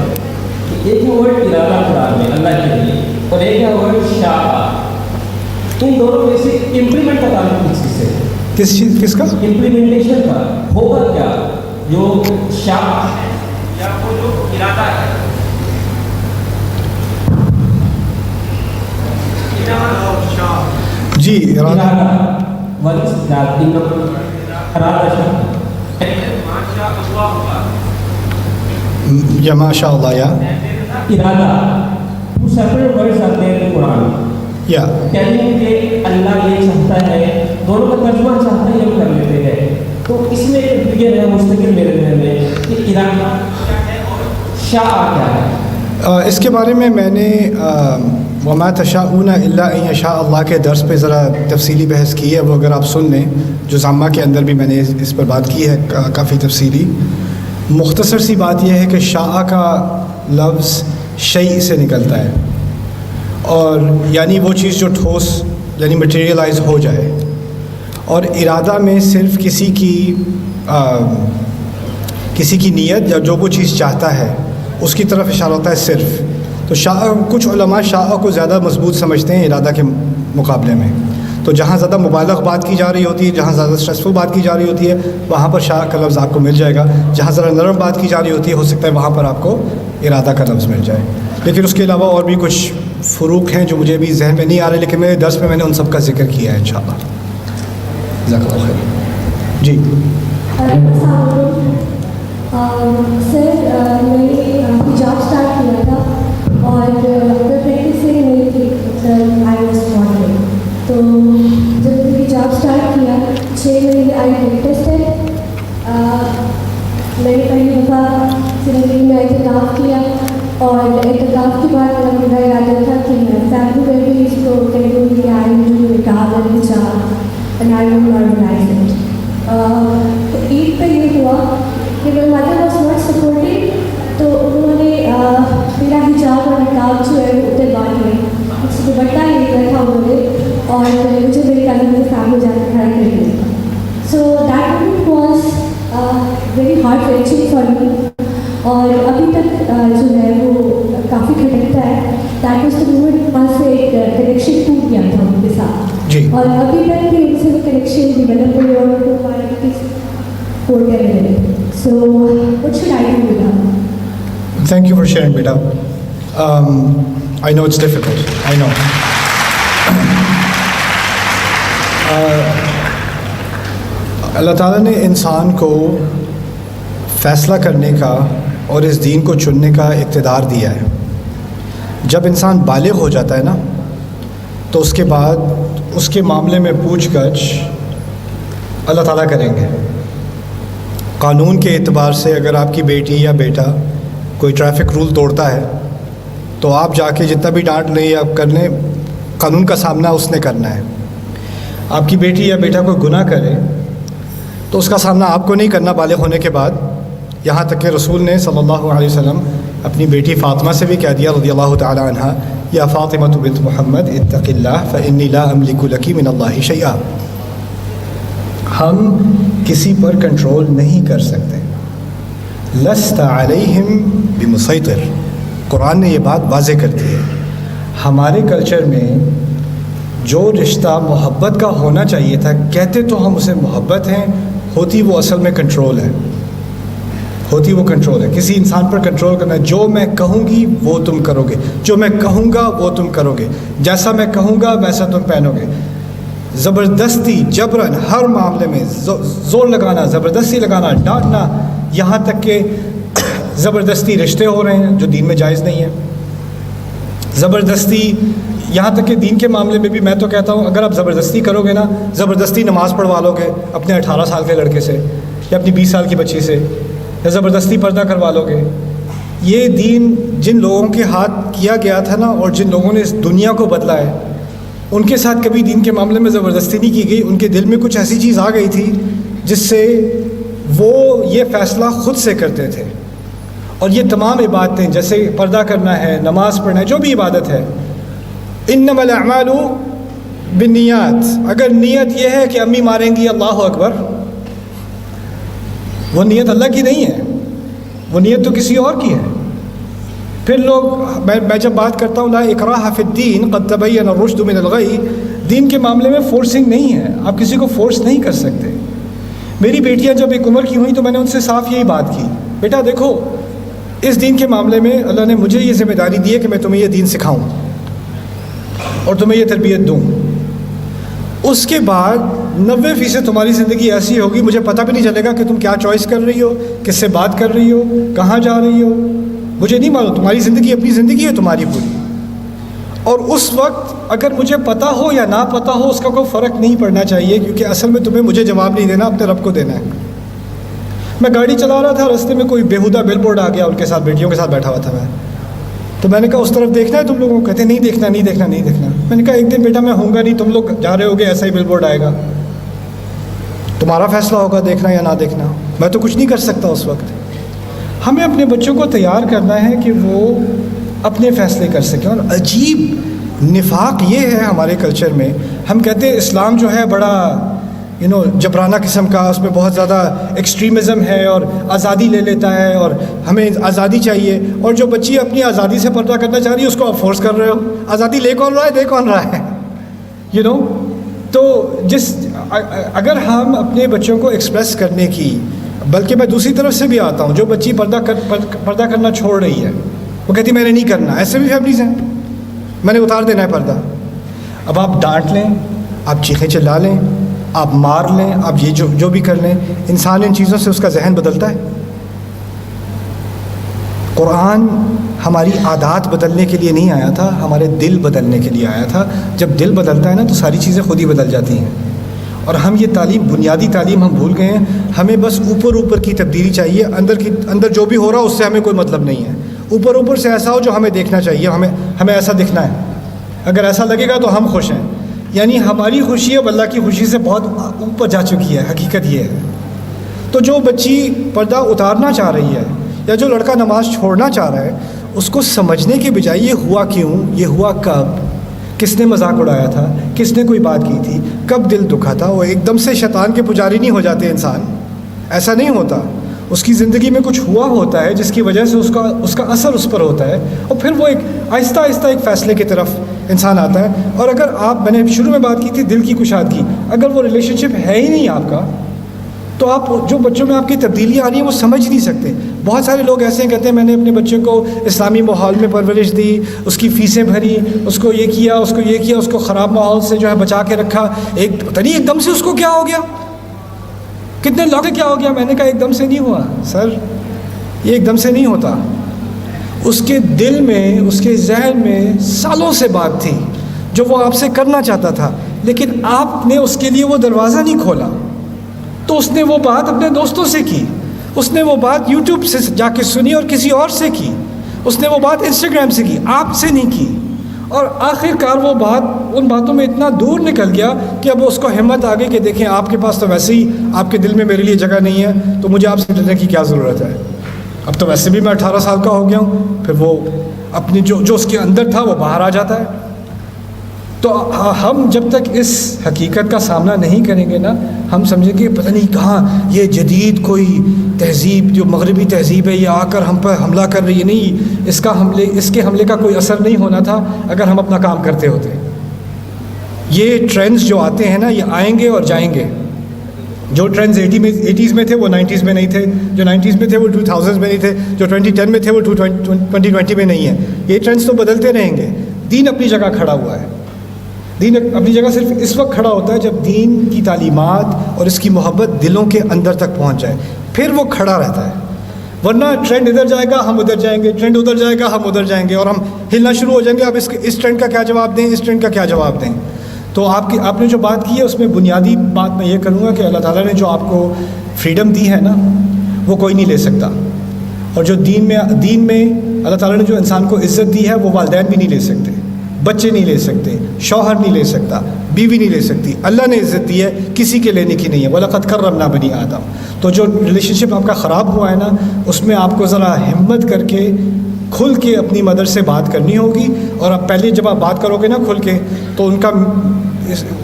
کہ ایک ہے ورڈ ارادہ قرآن میں اللہ کے لیے اور ایک ہے ورڈ شاء. ان دونوں میں سے امپلیمنٹ کا تعلق کس چیز سے, کس چیز, کس کا امپلیمنٹیشن کا ہوگا کیا, جو شاء ہے یا وہ جو ارادہ ہے. جی ارادہ یا ماشاء اللہ یا ارادہ, وہ سیپریٹ ورڈز آتے ہیں قرآن یا کہتے ہیں کہ اللہ یہ چاہتا ہے, دونوں کا ترجمہ چاہتا ہے یہ کر لیتے ہیں. تو اس میں ایک فکر ہے مستقل میرے ذہن میں کہ ارادہ کیا ہے اور شاء کیا ہے. اس کے بارے میں نے وما تشاءون الا ان یشاء اللہ کے درس پہ ذرا تفصیلی بحث کی ہے, وہ اگر آپ سن لیں, جو زامہ کے اندر بھی میں نے اس پر بات کی ہے کافی تفصیلی. مختصر سی بات یہ ہے کہ شاء کا لفظ شیء سے نکلتا ہے, اور یعنی وہ چیز جو ٹھوس یعنی مٹیریلائز ہو جائے, اور ارادہ میں صرف کسی کی نیت یا جو وہ چیز چاہتا ہے اس کی طرف اشارہ ہوتا ہے صرف. تو کچھ علماء شاء کو زیادہ مضبوط سمجھتے ہیں ارادہ کے مقابلے میں. تو جہاں زیادہ مبالغ بات کی جا رہی ہوتی ہے, جہاں زیادہ اسٹریسفل بات کی جا رہی ہوتی ہے, وہاں پر شاء کا لفظ آپ کو مل جائے گا. جہاں ذرا نرم بات کی جا رہی ہوتی ہے, ہو سکتا ہے وہاں پر آپ کو ارادہ کا لفظ مل جائے. لیکن اس کے علاوہ اور بھی کچھ فروق ہیں جو مجھے بھی ذہن میں نہیں آ رہے, لیکن میرے درس میں نے ان سب کا ذکر کیا ہے انشاءاللہ. جزاک اللہ خیر. جی سر میں نے حجاب اسٹارٹ کیا تھا اور پریکٹسنگ نہیں تھی, آئی واز ماڈلنگ. تو جب میں نے حجاب اسٹارٹ کیا 6 مہینے آئی پریکٹسڈ. میں نے پہلی دفعہ زندگی میں اعتکاف کیا, اور اعتکاف کے بعد میرا ارادہ تھا کہ میں فیملی میں بھی اس کو کہوں کہ آئی ڈو نکاح اینڈ حجاب and I will organise it. تو عید پہ یہ ہوا کہ میرے مدر واز ناٹ سپورٹنگ, تو انہوں نے میرا حجاب اور نقاب جو ہے وہ اتروا لیا, اس کو دوپٹہ لے کر تھا انہوں نے, اور مجھے میرے کزن کے سامنے جا کر کھڑا کر دیا. So that moment was very hard reaching for me, اور ابھی تک جو ہے وہ کافی کھٹکتا ہے. دیٹ واز دا مومنٹ وہاں سے ایک کنیکشن ٹوٹ گیا تھا ان کے ساتھ, جی, اور ابھی تک بھی ان سے وہ کنیکشن ڈیولپ ہوئی اور وہ ہمارے کس کوٹ کر رہے ہیں. So what should I do with that? thank you for sharing beta. I know it's difficult, I know. اللہ تعالیٰ نے انسان کو فیصلہ کرنے کا اور اس دین کو چننے کا اقتدار دیا ہے. جب انسان بالغ ہو جاتا ہے نا, تو اس کے بعد اس کے معاملے میں پوچھ گچھ اللہ تعالیٰ کریں گے. قانون کے اعتبار سے اگر آپ کی بیٹی یا بیٹا کوئی ٹریفک رول توڑتا ہے, تو آپ جا کے جتنا بھی ڈانٹ لیں یا کر لیں, قانون کا سامنا اس نے کرنا ہے. آپ کی بیٹی یا بیٹا کوئی گناہ کرے تو اس کا سامنا آپ کو نہیں کرنا بالغ ہونے کے بعد. یہاں تک کہ رسول نے صلی اللہ علیہ وسلم اپنی بیٹی فاطمہ سے بھی کہہ دیا رضی اللہ تعالی عنہ, یا فاطمہ بنت محمد اتق اللہ فانی لا املک لک من اللہ شیئا. ہم کسی پر کنٹرول نہیں کر سکتے. لست علیہم بمسیطر, قرآن نے یہ بات واضح کر دی ہے. ہمارے کلچر میں جو رشتہ محبت کا ہونا چاہیے تھا, کہتے تو ہم اسے محبت ہیں, ہوتی وہ اصل میں کنٹرول ہے, ہوتی وہ کنٹرول ہے. کسی انسان پر کنٹرول کرنا, جو میں کہوں گی وہ تم کرو گے, جو میں کہوں گا وہ تم کرو گے, جیسا میں کہوں گا ویسا تم پہنو گے. زبردستی جبراً ہر معاملے میں زور لگانا, زبردستی لگانا, ڈانٹنا, یہاں تک کہ زبردستی رشتے ہو رہے ہیں جو دین میں جائز نہیں ہے. زبردستی یہاں تک کہ دین کے معاملے میں بھی میں تو کہتا ہوں, اگر آپ زبردستی کرو گے نا, زبردستی نماز پڑھوا لو گے اپنے 18 سال کے لڑکے سے یا اپنی 20 سال کی بچی سے, یا زبردستی پردہ کروا لو گے, یہ دین جن لوگوں کے ہاتھ کیا گیا تھا نا, اور جن لوگوں نے اس دنیا کو بدلا ہے, ان کے ساتھ کبھی دین کے معاملے میں زبردستی نہیں کی گئی. ان کے دل میں کچھ ایسی چیز آ گئی تھی جس سے وہ یہ فیصلہ خود سے کرتے تھے. اور یہ تمام عبادتیں جیسے پردہ کرنا ہے, نماز پڑھنا ہے, جو بھی عبادت ہے, انما الاعمال بالنیات, اگر نیت یہ ہے کہ امی ماریں گی اللہ اکبر, وہ نیت اللہ کی نہیں ہے, وہ نیت تو کسی اور کی ہے. پھر لوگ میں جب بات کرتا ہوں لا اکراہ فی الدین قد تبین الرشد من الغی, دین کے معاملے میں فورسنگ نہیں ہے, آپ کسی کو فورس نہیں کر سکتے. میری بیٹیاں جب ایک عمر کی ہوئیں تو میں نے ان سے صاف یہی بات کی, بیٹا دیکھو اس دین کے معاملے میں اللہ نے مجھے یہ ذمہ داری دی ہے کہ میں تمہیں یہ دین سکھاؤں اور تمہیں یہ تربیت دوں. اس کے بعد 90% تمہاری زندگی ایسی ہوگی مجھے پتہ بھی نہیں چلے گا کہ تم کیا چوائس کر رہی ہو, کس سے بات کر رہی ہو, کہاں جا رہی ہو, مجھے نہیں معلوم. تمہاری زندگی اپنی زندگی ہے تمہاری پوری. اور اس وقت اگر مجھے پتہ ہو یا نہ پتہ ہو اس کا کوئی فرق نہیں پڑنا چاہیے, کیونکہ اصل میں تمہیں مجھے جواب نہیں دینا, اپنے رب کو دینا ہے. میں گاڑی چلا رہا تھا, راستے میں کوئی بیہودہ بل بورڈ آ گیا, ان کے ساتھ بیٹیوں کے ساتھ بیٹھا ہوا تھا میں, تو میں نے کہا اس طرف دیکھنا ہے تم لوگوں کو؟ کہتے نہیں دیکھنا نہیں دیکھنا نہیں دیکھنا. میں نے کہا ایک دن بیٹا میں ہوں گا نہیں, تم لوگ جا رہے ہوگے, ایسا ہی بل بورڈ آئے گا, تمہارا فیصلہ ہوگا دیکھنا یا نہ دیکھنا, میں تو کچھ نہیں کر سکتا اس وقت. ہمیں اپنے بچوں کو تیار کرنا ہے کہ وہ اپنے فیصلے کر سکیں. اور عجیب نفاق یہ ہے ہمارے کلچر میں, ہم کہتے ہیں اسلام جو ہے بڑا جبرانہ قسم کا, اس میں بہت زیادہ ایکسٹریمزم ہے اور آزادی لے لیتا ہے اور ہمیں آزادی چاہیے. اور جو بچی اپنی آزادی سے پردہ کرنا چاہ رہی ہے اس کو آپ فورس کر رہے ہو. آزادی لے کون رہا ہے, دے کون رہا ہے, تو اگر ہم اپنے بچوں کو ایکسپریس کرنے کی, بلکہ میں دوسری طرف سے بھی آتا ہوں, جو بچی پردہ کرنا چھوڑ رہی ہے وہ کہتی میں نے نہیں کرنا, ایسے بھی فیملیز ہیں, میں نے اتار دینا ہے پردہ. اب آپ ڈانٹ لیں, آپ چیخیں چلا لیں, آپ مار لیں, آپ یہ جو بھی کر لیں, انسان ان چیزوں سے اس کا ذہن بدلتا ہے. قرآن ہماری عادات بدلنے کے لیے نہیں آیا تھا, ہمارے دل بدلنے کے لیے آیا تھا. جب دل بدلتا ہے نا تو ساری چیزیں خود ہی بدل جاتی ہیں. اور ہم یہ تعلیم, بنیادی تعلیم ہم بھول گئے ہیں. ہمیں بس اوپر کی تبدیلی چاہیے, اندر جو بھی ہو رہا اس سے ہمیں کوئی مطلب نہیں ہے. اوپر سے ایسا ہو جو ہمیں دیکھنا چاہیے, ہمیں ایسا دکھنا ہے. اگر ایسا لگے گا تو ہم خوش ہیں. یعنی ہماری خوشی اب اللہ کی خوشی سے بہت اوپر جا چکی ہے. حقیقت یہ ہے. تو جو بچی پردہ اتارنا چاہ رہی ہے یا جو لڑکا نماز چھوڑنا چاہ رہا ہے, اس کو سمجھنے کے بجائے یہ ہوا کیوں, یہ ہوا کب, کس نے مذاق اڑایا تھا, کس نے کوئی بات کی تھی, کب دل دکھا تھا. وہ ایک دم سے شیطان کے پجاری نہیں ہو جاتے انسان, ایسا نہیں ہوتا. اس کی زندگی میں کچھ ہوا ہوتا ہے جس کی وجہ سے اس کا اثر اس پر ہوتا ہے, اور پھر وہ ایک آہستہ آہستہ ایک فیصلے کی طرف انسان آتا ہے. اور اگر میں نے شروع میں بات کی تھی دل کی کشادگی, اگر وہ ریلیشن شپ ہے ہی نہیں آپ کا, تو آپ جو بچوں میں آپ کی تبدیلیاں آ رہی ہیں وہ سمجھ نہیں سکتے. بہت سارے لوگ ایسے ہیں کہتے ہیں میں نے اپنے بچے کو اسلامی ماحول میں پرورش دی, اس کی فیسیں بھری, اس کو یہ کیا, اس کو خراب ماحول سے جو ہے بچا کے رکھا. پتہ نہیں ایک دم سے اس کو کیا ہو گیا, کتنے لوگ کیا ہو گیا. میں نے کہا ایک دم سے نہیں ہوا سر, یہ ایک دم سے نہیں ہوتا. اس کے دل میں, اس کے ذہن میں سالوں سے بات تھی جو وہ آپ سے کرنا چاہتا تھا, لیکن آپ نے اس کے لیے وہ دروازہ نہیں کھولا. تو اس نے وہ بات اپنے دوستوں سے کی, اس نے وہ بات یوٹیوب سے جا کے سنی اور کسی اور سے کی, اس نے وہ بات انسٹاگرام سے کی, آپ سے نہیں کی. اور آخر کار وہ بات ان باتوں میں اتنا دور نکل گیا کہ اب اس کو ہمت آ گئی کہ دیکھیں آپ کے پاس تو ویسے ہی آپ کے دل میں میرے لیے جگہ نہیں ہے, تو مجھے آپ سے ڈرنے کی کیا ضرورت ہے. اب تو ویسے بھی میں 18 سال کا ہو گیا ہوں. پھر وہ اپنی جو اس کے اندر تھا وہ باہر آ جاتا ہے. تو ہم جب تک اس حقیقت کا سامنا نہیں کریں گے نا, ہم سمجھیں گے پتہ نہیں کہاں یہ جدید کوئی تہذیب جو مغربی تہذیب ہے یہ آ کر ہم پر حملہ کر رہی ہے. نہیں, اس کے حملے کا کوئی اثر نہیں ہونا تھا اگر ہم اپنا کام کرتے ہوتے. یہ ٹرینڈز جو آتے ہیں نا یہ آئیں گے اور جائیں گے. جو ٹرینڈز 80s میں تھے وہ 90s میں نہیں تھے, جو 90s میں تھے وہ 2000s میں نہیں تھے, جو 2010 میں تھے وہ 2020 میں نہیں ہے. یہ ٹرینڈز تو بدلتے رہیں گے. دین اپنی جگہ کھڑا ہوا ہے. دین اپنی جگہ صرف اس وقت کھڑا ہوتا ہے جب دین کی تعلیمات اور اس کی محبت دلوں کے اندر تک پہنچ جائے, پھر وہ کھڑا رہتا ہے. ورنہ ٹرینڈ ادھر جائے گا ہم ادھر جائیں گے, ٹرینڈ ادھر جائے گا ہم ادھر جائیں گے, اور ہم ہلنا شروع ہو جائیں گے. اب اس ٹرینڈ کا کیا جواب دیں, اس ٹرینڈ کا کیا جواب دیں. تو آپ نے جو بات کی ہے اس میں بنیادی بات میں یہ کروں گا کہ اللہ تعالیٰ نے جو آپ کو فریڈم دی ہے نا وہ کوئی نہیں لے سکتا. اور جو دین میں اللہ تعالیٰ نے جو انسان کو عزت دی ہے وہ والدین بھی نہیں لے سکتے, بچے نہیں لے سکتے, شوہر نہیں لے سکتا, بیوی نہیں لے سکتی. اللہ نے عزت دی ہے, کسی کے لینے کی نہیں ہے. وَلَقَدْ كَرَّمْنَا بَنِي آدم. تو جو ریلیشن شپ آپ کا خراب ہوا ہے نا, اس میں آپ کو ذرا ہمت کر کے کھل کے اپنی مدر سے بات کرنی ہوگی. اور اب پہلے جب آپ بات کرو گے نا کھل کے, تو ان کا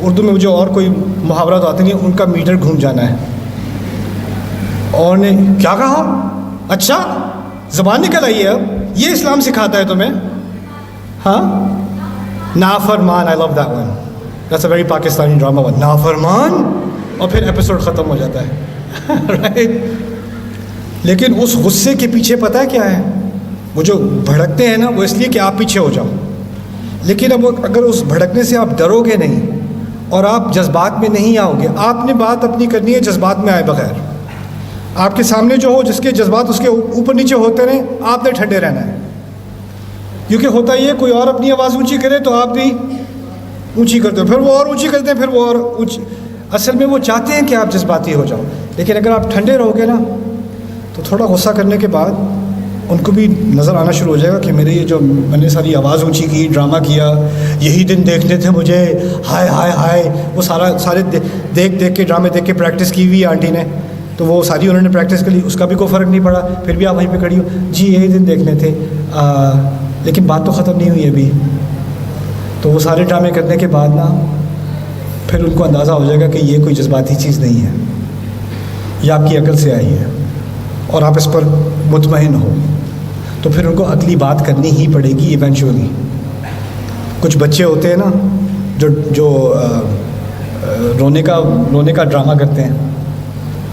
اردو میں جو اور کوئی محاورات آتے نہیں, ان کا میٹر گھوم جانا ہے. اور نے کیا کہا, اچھا زبان نکل آئی ہے اب, یہ اسلام سکھاتا ہے تمہیں. ہاں, Nafarman, I love that one, that's a very Pakistani drama one, Nafarman, اور پھر ایپیسوڈ ختم ہو جاتا ہے. رائٹ. لیکن اس غصے کے پیچھے پتہ ہے کیا ہے, وہ جو بھڑکتے ہیں نا, وہ اس لیے کہ آپ پیچھے ہو جاؤ. لیکن اب اگر اس بھڑکنے سے آپ ڈرو گے نہیں اور آپ جذبات میں نہیں آؤ گے, آپ نے بات اپنی کرنی ہے جذبات میں آئے بغیر. آپ کے سامنے جو ہو, جس کے جذبات اس کے اوپر نیچے ہوتے رہیں, آپ نے ٹھنڈے رہنا ہے. کیونکہ ہوتا یہ, کوئی اور اپنی آواز اونچی کرے تو آپ بھی اونچی کرتے ہو, پھر وہ اور اونچی کرتے ہیں, پھر وہ اور اونچی. اصل میں وہ چاہتے ہیں کہ آپ جذباتی ہو جاؤ. لیکن اگر آپ ٹھنڈے رہو گے نا, تو تھوڑا غصہ کرنے کے بعد ان کو بھی نظر آنا شروع ہو جائے گا کہ میرے یہ جو میں نے ساری آواز اونچی کی, ڈرامہ کیا, یہی دن دیکھنے تھے مجھے, ہائے ہائے ہائے. وہ سارے دیکھ کے ڈرامے دیکھ کے پریکٹس کی ہوئی آنٹی نے, تو وہ ساری انہوں نے پریکٹس کر لی, اس کا بھی کوئی فرق نہیں پڑا. پھر بھی آپ وہیں پہ کھڑی ہو, جی یہی دن دیکھنے تھے, لیکن بات تو ختم نہیں ہوئی ابھی. تو وہ سارے ڈرامے کرنے کے بعد نا, پھر ان کو اندازہ ہو جائے گا کہ یہ کوئی جذباتی چیز نہیں ہے, یہ آپ کی عقل سے آئی ہے اور آپ اس پر مطمئن ہو. تو پھر ان کو اگلی بات کرنی ہی پڑے گی ایونچولی. کچھ بچے ہوتے ہیں نا جو رونے کا ڈرامہ کرتے ہیں.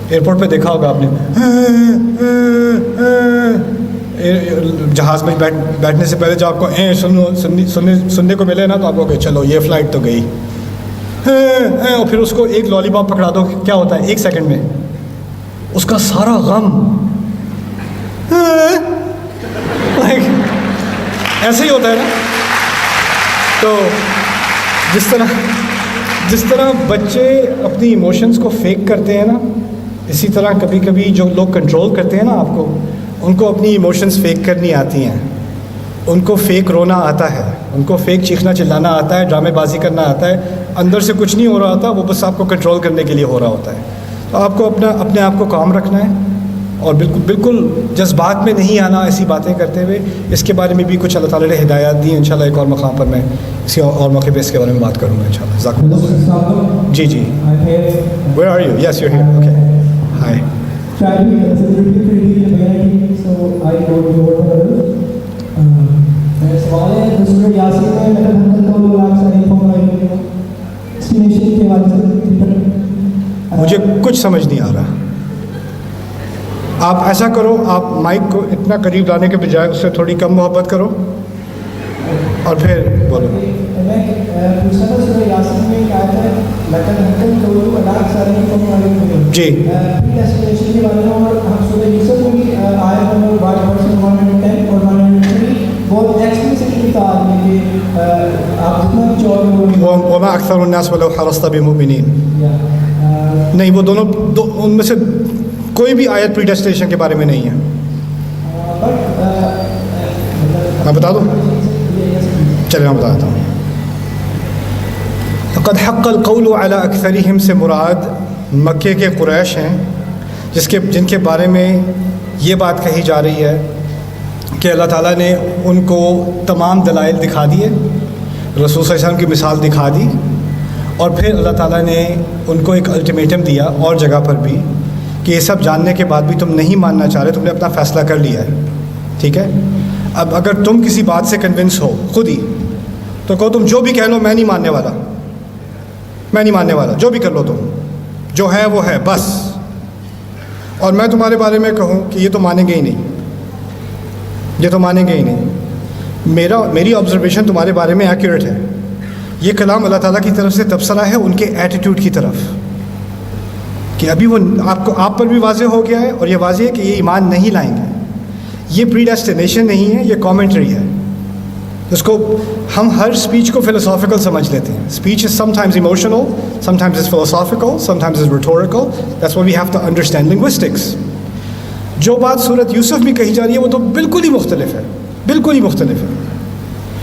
ایئرپورٹ پہ دیکھا ہوگا آپ نے, جہاز میں بیٹھنے سے پہلے جب آپ کو سننے کو ملے نا, تو آپ کو کہ چلو یہ فلائٹ تو گئی, اور پھر اس کو ایک لالی پاپ پکڑا دو, کیا ہوتا ہے ایک سیکنڈ میں اس کا سارا غم ایسے ہی ہوتا ہے نا. تو جس طرح بچے اپنی ایموشنز کو فیک کرتے ہیں نا, اسی طرح کبھی کبھی جو لوگ کنٹرول کرتے ہیں نا آپ کو, ان کو اپنی ایموشنز فیک کرنی آتی ہیں. ان کو فیک رونا آتا ہے, ان کو فیک چیخنا چلانا آتا ہے, ڈرامے بازی کرنا آتا ہے. اندر سے کچھ نہیں ہو رہا ہوتا, وہ بس آپ کو کنٹرول کرنے کے لیے ہو رہا ہوتا ہے. تو آپ کو اپنے آپ کو کام رکھنا ہے, اور بالکل جذبات میں نہیں آنا ایسی باتیں کرتے ہوئے. اس کے بارے میں بھی کچھ اللہ تعالیٰ نے ہدایات دی ہیں. انشاءاللہ ایک اور مقام پر میں کسی اور موقع پہ اس کے بارے میں بات کروں گا انشاءاللہ. جزاک اللہ. جی where are you? Yes you are here. Okay, hi. سوال ہے سورہ یاسین میں مجھے کچھ سمجھ نہیں آ رہا. آپ ایسا کرو, آپ مائک کو اتنا قریب لانے کے بجائے اس سے تھوڑی کم محبت کرو اور پھر بولو. جی وما اکثر الناس ولو حرصت بمؤمنین. نہیں, وہ دونوں ان میں سے کوئی بھی آیت پریڈیسٹینیشن کے بارے میں نہیں ہے. میں بتا دوں, چلے میں بتا دیتا ہوں. لقد حق القول على اکثرهم سے مراد مکے کے قریش ہیں, جن کے بارے میں یہ بات کہی جا رہی ہے کہ اللہ تعالیٰ نے ان کو تمام دلائل دکھا دیے, رسول صلی اللہ علیہ وسلم کی مثال دکھا دی, اور پھر اللہ تعالیٰ نے ان کو ایک الٹیمیٹم دیا اور جگہ پر بھی کہ یہ سب جاننے کے بعد بھی تم نہیں ماننا چاہ رہے, تم نے اپنا فیصلہ کر لیا ہے, ٹھیک ہے. اب اگر تم کسی بات سے کنونس ہو خود ہی, تو کہو تم جو بھی کہہ لو, میں نہیں ماننے والا, جو بھی کر لو تم, جو ہے وہ ہے بس. اور میں تمہارے بارے میں کہوں کہ یہ تو مانیں گے ہی نہیں, میری آبزرویشن تمہارے بارے میں ایکوریٹ ہے. یہ کلام اللہ تعالیٰ کی طرف سے تبصرہ ہے ان کے ایٹیٹیوڈ کی طرف, کہ ابھی وہ آپ پر بھی واضح ہو گیا ہے, اور یہ واضح ہے کہ یہ ایمان نہیں لائیں گے. یہ پریڈیسٹینیشن نہیں ہے, یہ کامنٹری ہے. اس کو ہم ہر اسپیچ کو فلسافیکل سمجھ لیتے ہیں. Speech is sometimes emotional, sometimes is philosophical, sometimes is rhetorical. That's why we have to understand linguistics. جو بات سورۃ یوسف میں کہی جا رہی ہے وہ تو بالکل ہی مختلف ہے.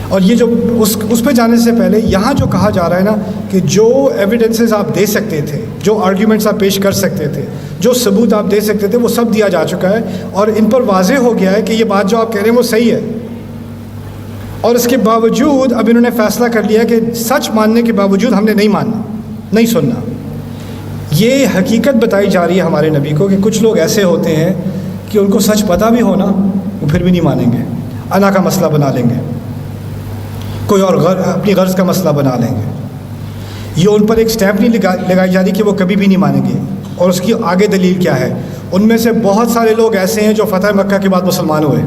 اور یہ جو اس پہ جانے سے پہلے یہاں جو کہا جا رہا ہے نا کہ جو ایویڈنسز آپ دے سکتے تھے، جو آرگیومنٹس آپ پیش کر سکتے تھے، جو ثبوت آپ دے سکتے تھے، وہ سب دیا جا چکا ہے، اور ان پر واضح ہو گیا ہے کہ یہ بات جو آپ کہہ رہے ہیں وہ صحیح ہے. اور اس کے باوجود اب انہوں نے فیصلہ کر لیا کہ سچ ماننے کے باوجود ہم نے نہیں ماننا، نہیں سننا. یہ حقیقت بتائی جا رہی ہے ہمارے نبی کو کہ کچھ لوگ ایسے ہوتے ہیں کہ ان کو سچ پتہ بھی ہونا وہ پھر بھی نہیں مانیں گے، انا کا مسئلہ بنا لیں گے، کوئی اور اپنی غرض کا مسئلہ بنا لیں گے. یہ ان پر ایک سٹیمپ نہیں لگائی جا رہی کہ وہ کبھی بھی نہیں مانیں گے. اور اس کی آگے دلیل کیا ہے؟ ان میں سے بہت سارے لوگ ایسے ہیں جو فتح مکہ کے بعد مسلمان ہوئے،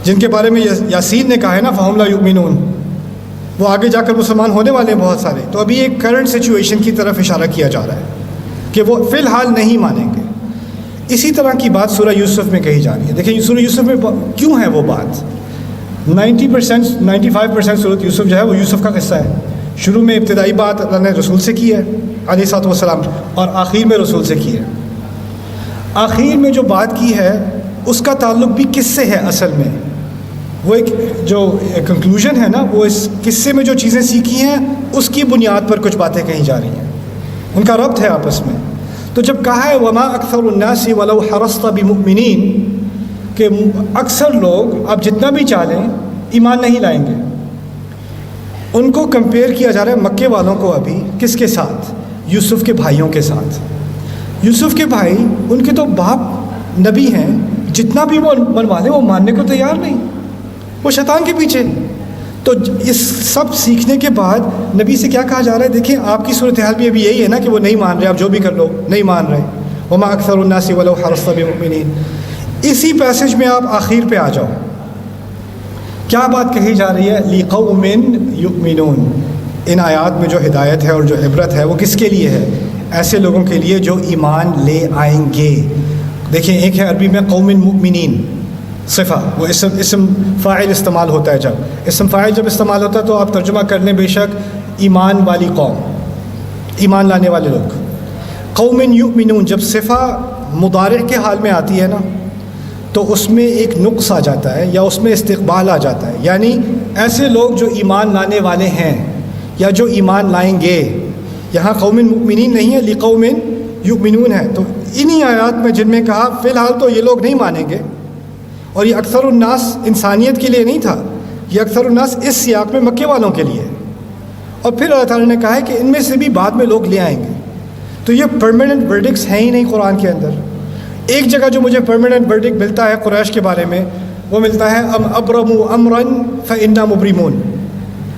جن کے بارے میں یاسین نے کہا ہے نا فَهُمْ لَا يُؤْمِنُونَ، وہ آگے جا کر مسلمان ہونے والے ہیں بہت سارے. تو ابھی ایک کرنٹ سچویشن کی طرف اشارہ کیا جا رہا ہے کہ وہ فی الحال نہیں مانیں گے. اسی طرح کی بات سورہ یوسف میں کہی جا رہی ہے. دیکھیں سورہ یوسف میں کیوں ہے وہ بات؟ 95% سورۃ یوسف جو ہے وہ یوسف کا قصہ ہے. شروع میں ابتدائی بات اللہ نے رسول سے کی ہے علیہ الصلوۃ والسلام، اور آخر میں رسول سے کی ہے. آخر میں جو بات کی ہے اس کا تعلق بھی کس سے ہے؟ اصل میں وہ ایک جو کنکلوژن ہے نا، وہ اس قصے میں جو چیزیں سیکھی ہیں اس کی بنیاد پر کچھ باتیں کہی جا رہی ہیں، ان کا ربط ہے آپس میں. تو جب کہا ہے وَمَا أَكْثَرُ النَّاسِ وَلَوْ حَرَصْتَ بِمُؤْمِنِينَ کہ اکثر لوگ آپ جتنا بھی چاہیں ایمان نہیں لائیں گے. ان کو کمپیئر کیا جا رہا ہے مکے والوں کو ابھی کس کے ساتھ؟ یوسف کے بھائیوں کے ساتھ. یوسف کے بھائی ان کے تو باپ نبی ہیں، جتنا بھی وہ منوا لیں وہ ماننے کو تیار نہیں، وہ شیطان کے پیچھے. تو اس سب سیکھنے کے بعد نبی سے کیا کہا جا رہا ہے؟ دیکھیں آپ کی صورتحال بھی ابھی یہی ہے نا کہ وہ نہیں مان رہے، آپ جو بھی کر لو نہیں مان رہے. وَمَا أَكْثَرُ النَّاسِ وَلَوْ حَرَصْتَ بِمُؤْمِنِينَ. اسی پیسج میں آپ آخر پہ آ جاؤ، کیا بات کہی جا رہی ہے؟ لِقَوْمٍ يُؤْمِنُونَ. ان آیات میں جو ہدایت ہے اور جو عبرت ہے وہ کس کے لیے ہے؟ ایسے لوگوں کے لیے جو ایمان لے آئیں گے. دیکھیں ایک ہے عربی میں قوم مؤمنین صفہ، وہ اسم فاعل استعمال ہوتا ہے. جب اسم فاعل جب استعمال ہوتا ہے تو آپ ترجمہ کر لیں بے شک ایمان والی قوم، ایمان لانے والے لوگ. قوم یؤمنون جب صفہ مضارع کے حال میں آتی ہے نا تو اس میں ایک نقص آ جاتا ہے یا اس میں استقبال آ جاتا ہے، یعنی ایسے لوگ جو ایمان لانے والے ہیں یا جو ایمان لائیں گے. یہاں قوم مؤمنین نہیں ہے، لقوم یؤمنون ہے. تو انہی آیات میں جن میں کہا فی الحال تو یہ لوگ نہیں مانیں گے، اور یہ اکثر الناس انسانیت کے لیے نہیں تھا، یہ اکثر الناس اس سیاق میں مکے والوں کے لیے. اور پھر اللہ تعالیٰ نے کہا ہے کہ ان میں سے بھی بعد میں لوگ لے آئیں گے. تو یہ پرماننٹ ورڈکٹس ہیں ہی نہیں قرآن کے اندر. ایک جگہ جو مجھے پرماننٹ ورڈکٹ ملتا ہے قریش کے بارے میں وہ ملتا ہے ام ابرموا امرا فانا مبرمون.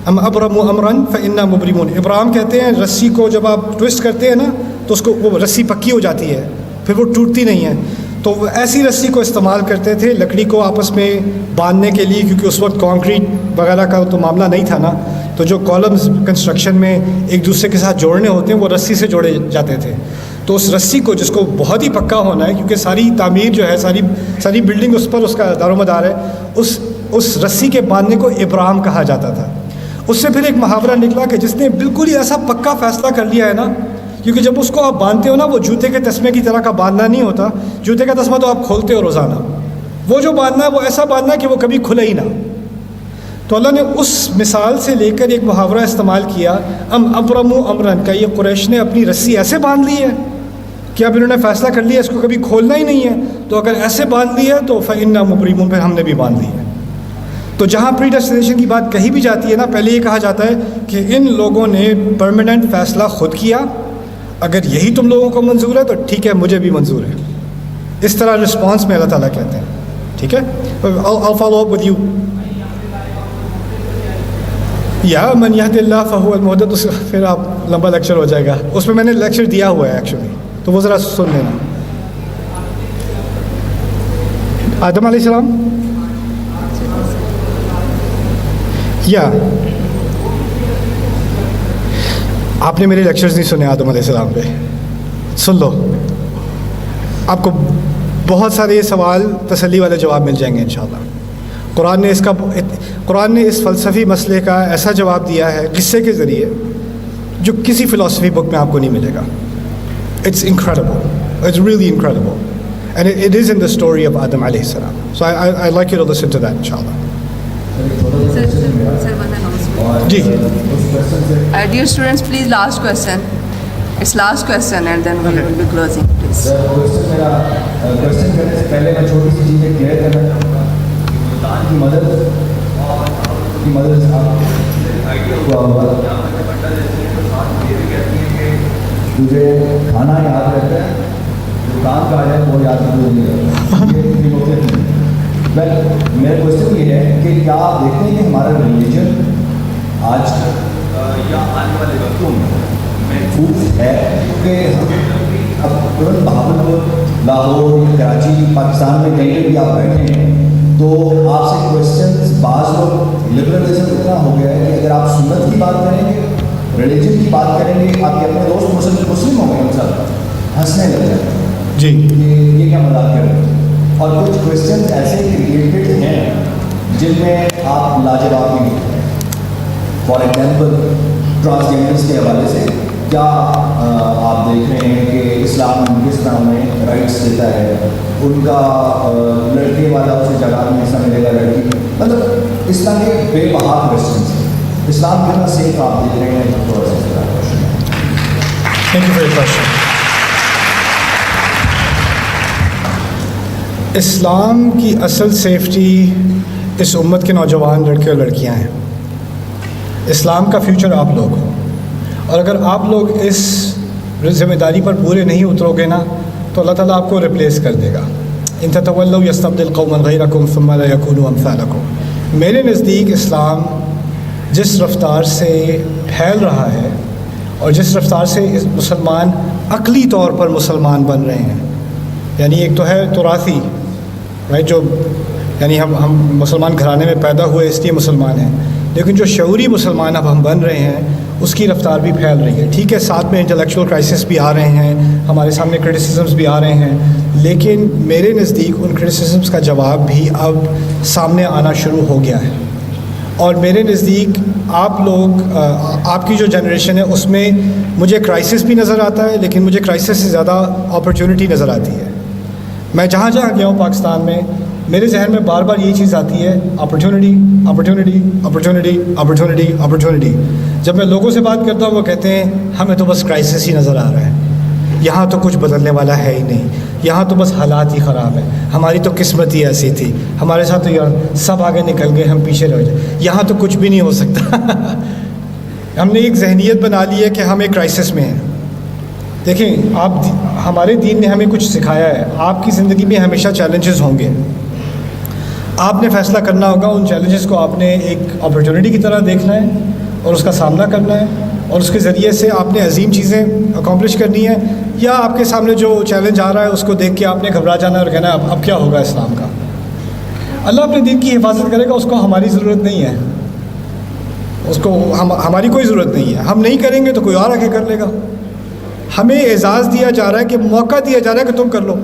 ام ابرموا امرا فانا مبرمون. ابرام کہتے ہیں رسی کو جب آپ ٹوسٹ کرتے ہیں نا تو اس کو وہ رسی پکی ہو جاتی ہے، پھر وہ ٹوٹتی نہیں ہے. تو وہ ایسی رسی کو استعمال کرتے تھے لکڑی کو آپس میں باندھنے کے لیے، کیونکہ اس وقت کانکریٹ وغیرہ کا تو معاملہ نہیں تھا نا. تو جو کالمز کنسٹرکشن میں ایک دوسرے کے ساتھ جوڑنے ہوتے ہیں وہ رسی سے جوڑے جاتے تھے. تو اس رسی کو جس کو بہت ہی پکا ہونا ہے کیونکہ ساری تعمیر جو ہے ساری بلڈنگ اس پر اس کا دار و مدار ہے، اس رسی کے باندھنے کو ابرام کہا جاتا تھا. اس سے پھر ایک محاورہ نکلا کہ جس نے بالکل ہی ایسا پکا فیصلہ کر لیا ہے نا، کیونکہ جب اس کو آپ باندھتے ہو نا وہ جوتے کے تسمے کی طرح کا باندھنا نہیں ہوتا. جوتے کا تسمہ تو آپ کھولتے ہو روزانہ، وہ جو باندھنا ہے وہ ایسا باندھنا ہے کہ وہ کبھی کھلے ہی نہ. تو اللہ نے اس مثال سے لے کر ایک محاورہ استعمال کیا ام ابرموا امرن کا. یہ قریش نے اپنی رسی ایسے باندھ لی ہے کہ اب انہوں نے فیصلہ کر لیا اس کو کبھی کھولنا ہی نہیں ہے. تو اگر ایسے باندھ لی ہے تو فإنا مبرمون، پھر ہم نے بھی باندھ لی ہے. تو جہاں پری ڈیسٹینیشن کی بات کہی بھی جاتی ہے نا، پہلے یہ کہا جاتا ہے کہ ان لوگوں نے پرماننٹ فیصلہ خود کیا، اگر یہی تم لوگوں کو منظور ہے تو ٹھیک ہے مجھے بھی منظور ہے. اس طرح رسپانس میں اللہ تعالیٰ کہتے ہیں. ٹھیک ہے، I'll follow up with you. یا من یہد اللہ فہو المہتد، پھر آپ لمبا لیکچر ہو جائے گا، اس میں نے لیکچر دیا ہوا ہے ایکچولی، تو وہ ذرا سن لینا. آدم علیہ السلام یا آپ نے میرے لیکچرز نہیں سنے آدم علیہ السلام پہ، سن لو، آپ کو بہت سارے یہ سوال تسلی والے جواب مل جائیں گے انشاءاللہ. قرآن نے اس فلسفی مسئلے کا ایسا جواب دیا ہے قصے کے ذریعے جو کسی فلسفی بک میں آپ کو نہیں ملے گا. It's incredible, it's really incredible, and it is in the story of Adam علیہ السلام. So I like you to listen to that انشاءاللہ. Sir, one announcement. جی Dear students, please last question. It's last question and then we will be closing, please. Sir question کرنے سے پہلے میں چھوٹی سی چیزیں کلیئر کرنا چاہوں گا. سلطان کی مدد تجھے کھانا یاد رہتا ہے, جو کام کا ہے وہ یاد نہیں رہتا. میرا کوشچن یہ ہے کہ کیا آپ دیکھتے ہیں کہ ہمارا ریلیجن آج یا آنے والے وقتوں میں محفوظ ہے؟ کیونکہ اب ترنت بہاولپور, لاہور, کراچی, پاکستان میں کہیں پہ بھی آپ بیٹھے ہیں تو آپ سے کوشچنس بعض لوگ لبرلزم اتنا ہو گیا ہے کہ اگر آپ سنت کی بات کریں گے, ریلیجن کی بات کریں گے, آپ کے اپنے دوست مسلم ہو گئے ان سب ہنسنے لگ جائیں گے جی یہ کیا مذاق کر رہے ہیں. اور کچھ کوشچنس ایسے کریٹڈ ہیں جن میں آپ لاجواب بھی ہوتے ہیں. فار ایگزامپل ٹرانسجینڈرس کے حوالے سے کیا آپ دیکھ رہے ہیں کہ اسلام کس طرح میں رائٹس دیتا ہے, ان کا لڑکے والا اسے جگہ میں ایسا ملے گا, لڑکی مطلب اس طرح کے بے بہا کوشچنس. اسلام کتنا سیف آپ دیکھ رہے ہیں, تھوڑا سا thank you for your question. اسلام کی اصل سیفٹی اس امت کے نوجوان لڑکے اور لڑکیاں ہیں. اسلام کا فیوچر آپ لوگ ہو, اور اگر آپ لوگ اس ذمہ داری پر پورے نہیں اترو گے نا تو اللہ تعالیٰ آپ کو ریپلیس کر دے گا. ان تتولوا یستبدل قوما غیرکم ثم لا یکونوا امثالکم. میرے نزدیک اسلام جس رفتار سے پھیل رہا ہے اور جس رفتار سے مسلمان عقلی طور پر مسلمان بن رہے ہیں, یعنی ایک تو ہے تراثی رائٹ, جو یعنی ہم مسلمان گھرانے میں پیدا ہوئے اس لیے مسلمان ہیں, لیکن جو شعوری مسلمان اب ہم بن رہے ہیں اس کی رفتار بھی پھیل رہی ہے. ٹھیک ہے, ساتھ میں انٹلیکچوئل کرائسس بھی آ رہے ہیں, ہمارے سامنے کرٹیسزمس بھی آ رہے ہیں, لیکن میرے نزدیک ان کرٹیسزمس کا جواب بھی اب سامنے آنا شروع ہو گیا ہے. اور میرے نزدیک آپ لوگ, آپ کی جو جنریشن ہے اس میں مجھے کرائسس بھی نظر آتا ہے, لیکن مجھے کرائسس سے زیادہ اپرچونٹی نظر آتی ہے. میں جہاں جہاں گیا ہوں پاکستان میں, میرے ذہن میں بار بار یہی چیز آتی ہے, opportunity opportunity opportunity opportunity opportunity. جب میں لوگوں سے بات کرتا ہوں وہ کہتے ہیں ہمیں تو بس کرائسس ہی نظر آ رہا ہے, یہاں تو کچھ بدلنے والا ہے ہی نہیں, یہاں تو بس حالات ہی خراب ہیں, ہماری تو قسمت ہی ایسی تھی, ہمارے ساتھ تو یار سب آگے نکل گئے, ہم پیچھے رہ جائیں, یہاں تو کچھ بھی نہیں ہو سکتا. ہم نے ایک ذہنیت بنا لی ہے کہ ہم ایک کرائسس میں ہیں. دیکھیں, آپ ہمارے دین نے ہمیں کچھ سکھایا ہے, آپ کی زندگی میں ہمیشہ چیلنجز ہوں گے, آپ نے فیصلہ کرنا ہوگا ان چیلنجز کو آپ نے ایک اپرچونٹی کی طرح دیکھنا ہے اور اس کا سامنا کرنا ہے, اور اس کے ذریعے سے آپ نے عظیم چیزیں اکمپلش کرنی ہے, یا آپ کے سامنے جو چیلنج آ رہا ہے اس کو دیکھ کے آپ نے گھبرا جانا ہے اور کہنا ہے اب کیا ہوگا اسلام کا. اللہ اپنے دین کی حفاظت کرے گا, اس کو ہماری ضرورت نہیں ہے, اس کو ہماری کوئی ضرورت نہیں ہے. ہم نہیں کریں گے تو کوئی اور آگے کر لے گا. ہمیں اعزاز دیا جا رہا ہے کہ موقع دیا جا رہا ہے کہ تم کر لو,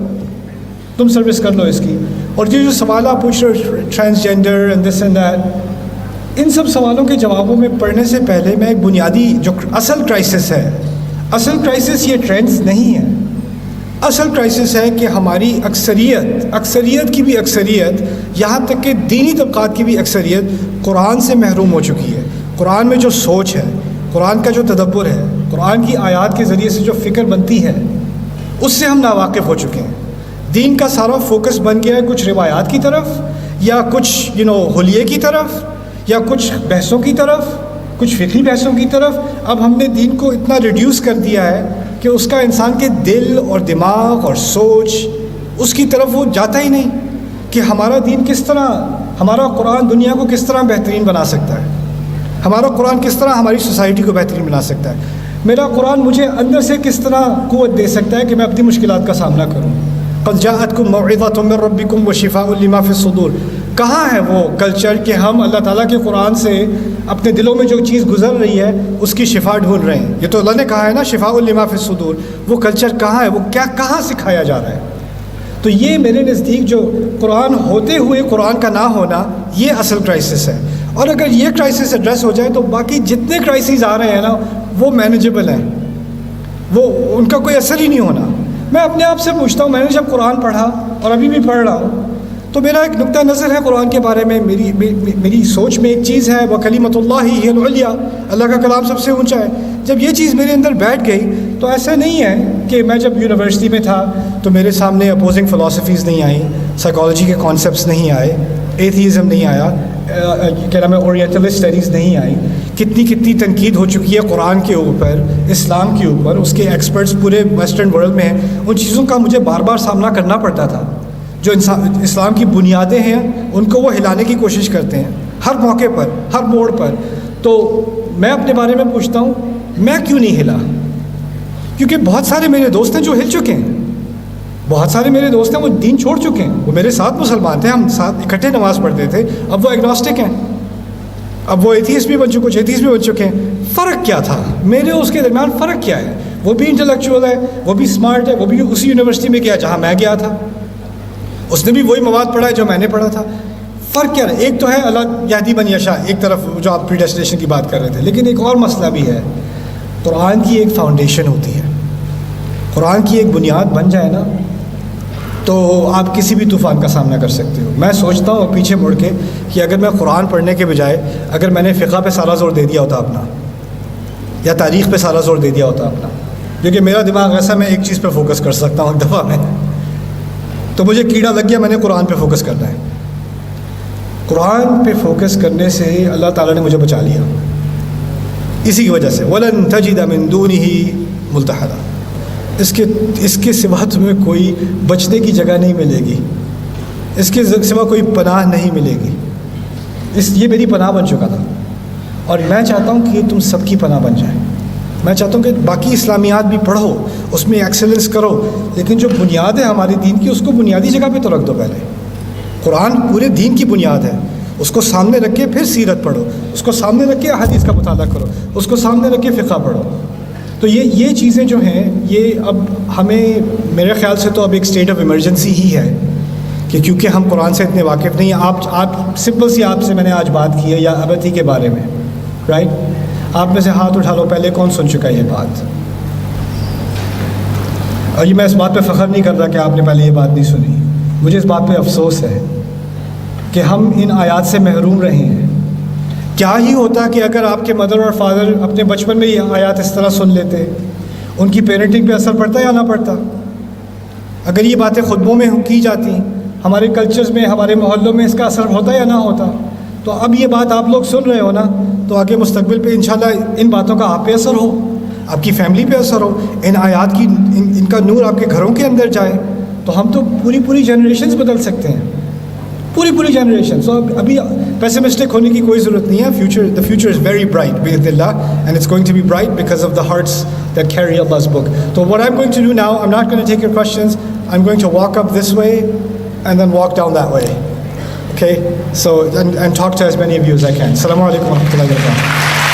تم سروس کر لو اس کی. اور یہ جو سوال آپ پوچھ رہے ہو transgender and this and that, ان سب سوالوں کے جوابوں میں پڑھنے سے پہلے میں ایک بنیادی جو اصل کرائسس ہے, اصل کرائسس یہ ٹرینڈز نہیں ہے, اصل کرائسس ہے کہ ہماری اکثریت کی بھی اکثریت, یہاں تک کہ دینی طبقات کی بھی اکثریت قرآن سے محروم ہو چکی ہے. قرآن میں جو سوچ ہے, قرآن کا جو تدبر ہے, قرآن کی آیات کے ذریعے سے جو فکر بنتی ہے, اس سے ہم ناواقف ہو چکے ہیں. دین کا سارا فوکس بن گیا ہے کچھ روایات کی طرف, یا کچھ حلیے کی طرف, یا کچھ بحثوں کی طرف, کچھ فکری بحثوں کی طرف. اب ہم نے دین کو اتنا ریڈیوس کر دیا ہے کہ اس کا انسان کے دل اور دماغ اور سوچ اس کی طرف وہ جاتا ہی نہیں کہ ہمارا دین کس طرح, ہمارا قرآن دنیا کو کس طرح بہترین بنا سکتا ہے, ہمارا قرآن کس طرح ہماری سوسائٹی کو بہترین بنا سکتا ہے, میرا قرآن مجھے اندر سے کس طرح قوت دے سکتا ہے کہ میں اپنی مشکلات کا سامنا کروں. قد جاءتکم موعظۃ من ربکم وشفاء لما فی الصدور. کہاں ہے وہ کلچر کہ ہم اللہ تعالیٰ کے قرآن سے اپنے دلوں میں جو چیز گزر رہی ہے اس کی شفا ڈھونڈ رہے ہیں؟ یہ تو اللہ نے کہا ہے نا شفاء لما فی الصدور. وہ کلچر کہاں ہے, وہ کہاں سکھایا جا رہا ہے؟ تو یہ میرے نزدیک جو قرآن ہوتے ہوئے قرآن کا نہ ہونا, یہ اصل کرائسس ہے. اور اگر یہ کرائسس ایڈریس ہو جائے تو باقی جتنے کرائسس آ رہے ہیں نا وہ مینیجبل ہیں, وہ ان کا کوئی اثر ہی نہیں ہونا. میں اپنے آپ سے پوچھتا ہوں, میں نے جب قرآن پڑھا اور ابھی بھی پڑھ رہا ہوں, تو میرا ایک نقطہ نظر ہے قرآن کے بارے میں، میری سوچ میں ایک چیز ہے، وہ کلمۃ اللہ ہی العلیٰ، اللہ کا کلام سب سے اونچا ہے. جب یہ چیز میرے اندر بیٹھ گئی تو ایسا نہیں ہے کہ میں جب یونیورسٹی میں تھا تو میرے سامنے اپوزنگ فلاسفیز نہیں آئیں، سائیکالوجی کے کانسیپٹس نہیں آئے، ایتھیزم نہیں آیا، کیا نام ہے اورینٹلسٹ اسٹڈیز نہیں آئی. کتنی تنقید ہو چکی ہے قرآن کے اوپر، اسلام کے اوپر، اس کے ایکسپرٹس پورے ویسٹرن ورلڈ میں ہیں. ان چیزوں کا مجھے بار بار سامنا کرنا پڑتا تھا. جو اسلام کی بنیادیں ہیں ان کو وہ ہلانے کی کوشش کرتے ہیں ہر موقع پر، ہر موڑ پر. تو میں اپنے بارے میں پوچھتا ہوں میں کیوں نہیں ہلا؟ کیونکہ بہت سارے میرے دوست ہیں جو ہل چکے ہیں، بہت سارے میرے دوست ہیں وہ دین چھوڑ چکے ہیں. وہ میرے ساتھ مسلمان تھے، ہم ساتھ اکٹھے نماز پڑھتے تھے، اب وہ ایگنوسٹک ہیں، اب وہ ایتھیسٹ بھی بن چکے، کچھ ایتھیسٹ بھی بن چکے ہیں. فرق کیا تھا میرے اس کے درمیان؟ فرق کیا ہے؟ وہ بھی انٹلیکچوئل ہے، وہ بھی اسمارٹ ہے، وہ بھی اسی یونیورسٹی میں گیا جہاں میں گیا تھا، اس نے بھی وہی مواد پڑھا ہے جو میں نے پڑھا تھا. فرق کیا ہے؟ ایک تو ہے اللہ یہدی من یشاء، ایک طرف جو آپ پری ڈیسٹینیشن کی بات کر رہے تھے، لیکن ایک اور مسئلہ بھی ہے. قرآن کی ایک فاؤنڈیشن ہوتی ہے، قرآن کی ایک بنیاد بن جائے نا تو آپ کسی بھی طوفان کا سامنا کر سکتے ہو. میں سوچتا ہوں پیچھے مڑ کے کہ اگر میں قرآن پڑھنے کے بجائے اگر میں نے فقہ پہ سارا زور دے دیا ہوتا اپنا، یا تاریخ پہ سارا زور دے دیا ہوتا اپنا، کیونکہ میرا دماغ ایسا میں ایک چیز پہ فوکس کر سکتا ہوں ایک دفعہ میں، تو مجھے کیڑا لگ گیا، میں نے قرآن پہ فوکس کرنا ہے. قرآن پہ فوکس کرنے سے اللہ تعالیٰ نے مجھے بچا لیا اسی کی وجہ سے. وَلَن تَجِدَ مِن دُونِهِ مُلْتَحَدًا، اس کے سوا تمہیں کوئی بچنے کی جگہ نہیں ملے گی، اس کے سوا کوئی پناہ نہیں ملے گی. یہ میری پناہ بن چکا تھا، اور میں چاہتا ہوں کہ تم سب کی پناہ بن جائے. میں چاہتا ہوں کہ باقی اسلامیات بھی پڑھو، اس میں ایکسلنس کرو، لیکن جو بنیاد ہے ہمارے دین کی اس کو بنیادی جگہ پہ تو رکھ دو. پہلے قرآن پورے دین کی بنیاد ہے، اس کو سامنے رکھ کے پھر سیرت پڑھو، اس کو سامنے رکھ کے احادیث کا مطالعہ کرو، اس کو سامنے رکھ کے فقہ پڑھو. تو یہ چیزیں جو ہیں یہ اب ہمیں میرے خیال سے تو اب ایک اسٹیٹ آف ایمرجنسی ہی ہے کہ کیونکہ ہم قرآن سے اتنے واقف نہیں ہیں. آپ سمپل سی آپ سے میں نے آج بات کی ہے یا ابتھی کے بارے میں، رائٹ؟ آپ میں سے ہاتھ اٹھا لو پہلے کون سن چکا یہ بات؟ اور یہ میں اس بات پہ فخر نہیں کر رہا کہ آپ نے پہلے یہ بات نہیں سنی، مجھے اس بات پہ افسوس ہے کہ ہم ان آیات سے محروم رہے ہیں. کیا ہی ہوتا کہ اگر آپ کے مدر اور فادر اپنے بچپن میں یہ آیات اس طرح سن لیتے، ان کی پیرنٹنگ پہ اثر پڑتا یا نہ پڑتا؟ اگر یہ باتیں خطبوں میں کی جاتی، ہمارے کلچرز میں، ہمارے محلوں میں اس کا اثر ہوتا یا نہ ہوتا؟ تو اب یہ بات آپ لوگ سن رہے ہو نا، تو آگے مستقبل پہ انشاءاللہ ان باتوں کا آپ پہ اثر ہو، آپ کی فیملی پہ اثر ہو، ان آیات کی ان کا نور آپ کے گھروں کے اندر جائے، تو ہم تو پوری جنریشنز بدل سکتے ہیں، پوری جنریشن. سو ابھی پیسمسٹک ہونے کی کوئی ضرورت نہیں ہے. The future is very bright بِإِذْنِ اللَّهِ, and it's going to be bright because of the hearts that carry Allah's book. So what I'm going to do now, I'm not going to take your questions. I'm going to walk up this way and then walk down that way. Okay? So and talk to as many of you as I can. Assalamu alaikum wa rahmatullahi wa barakatuh.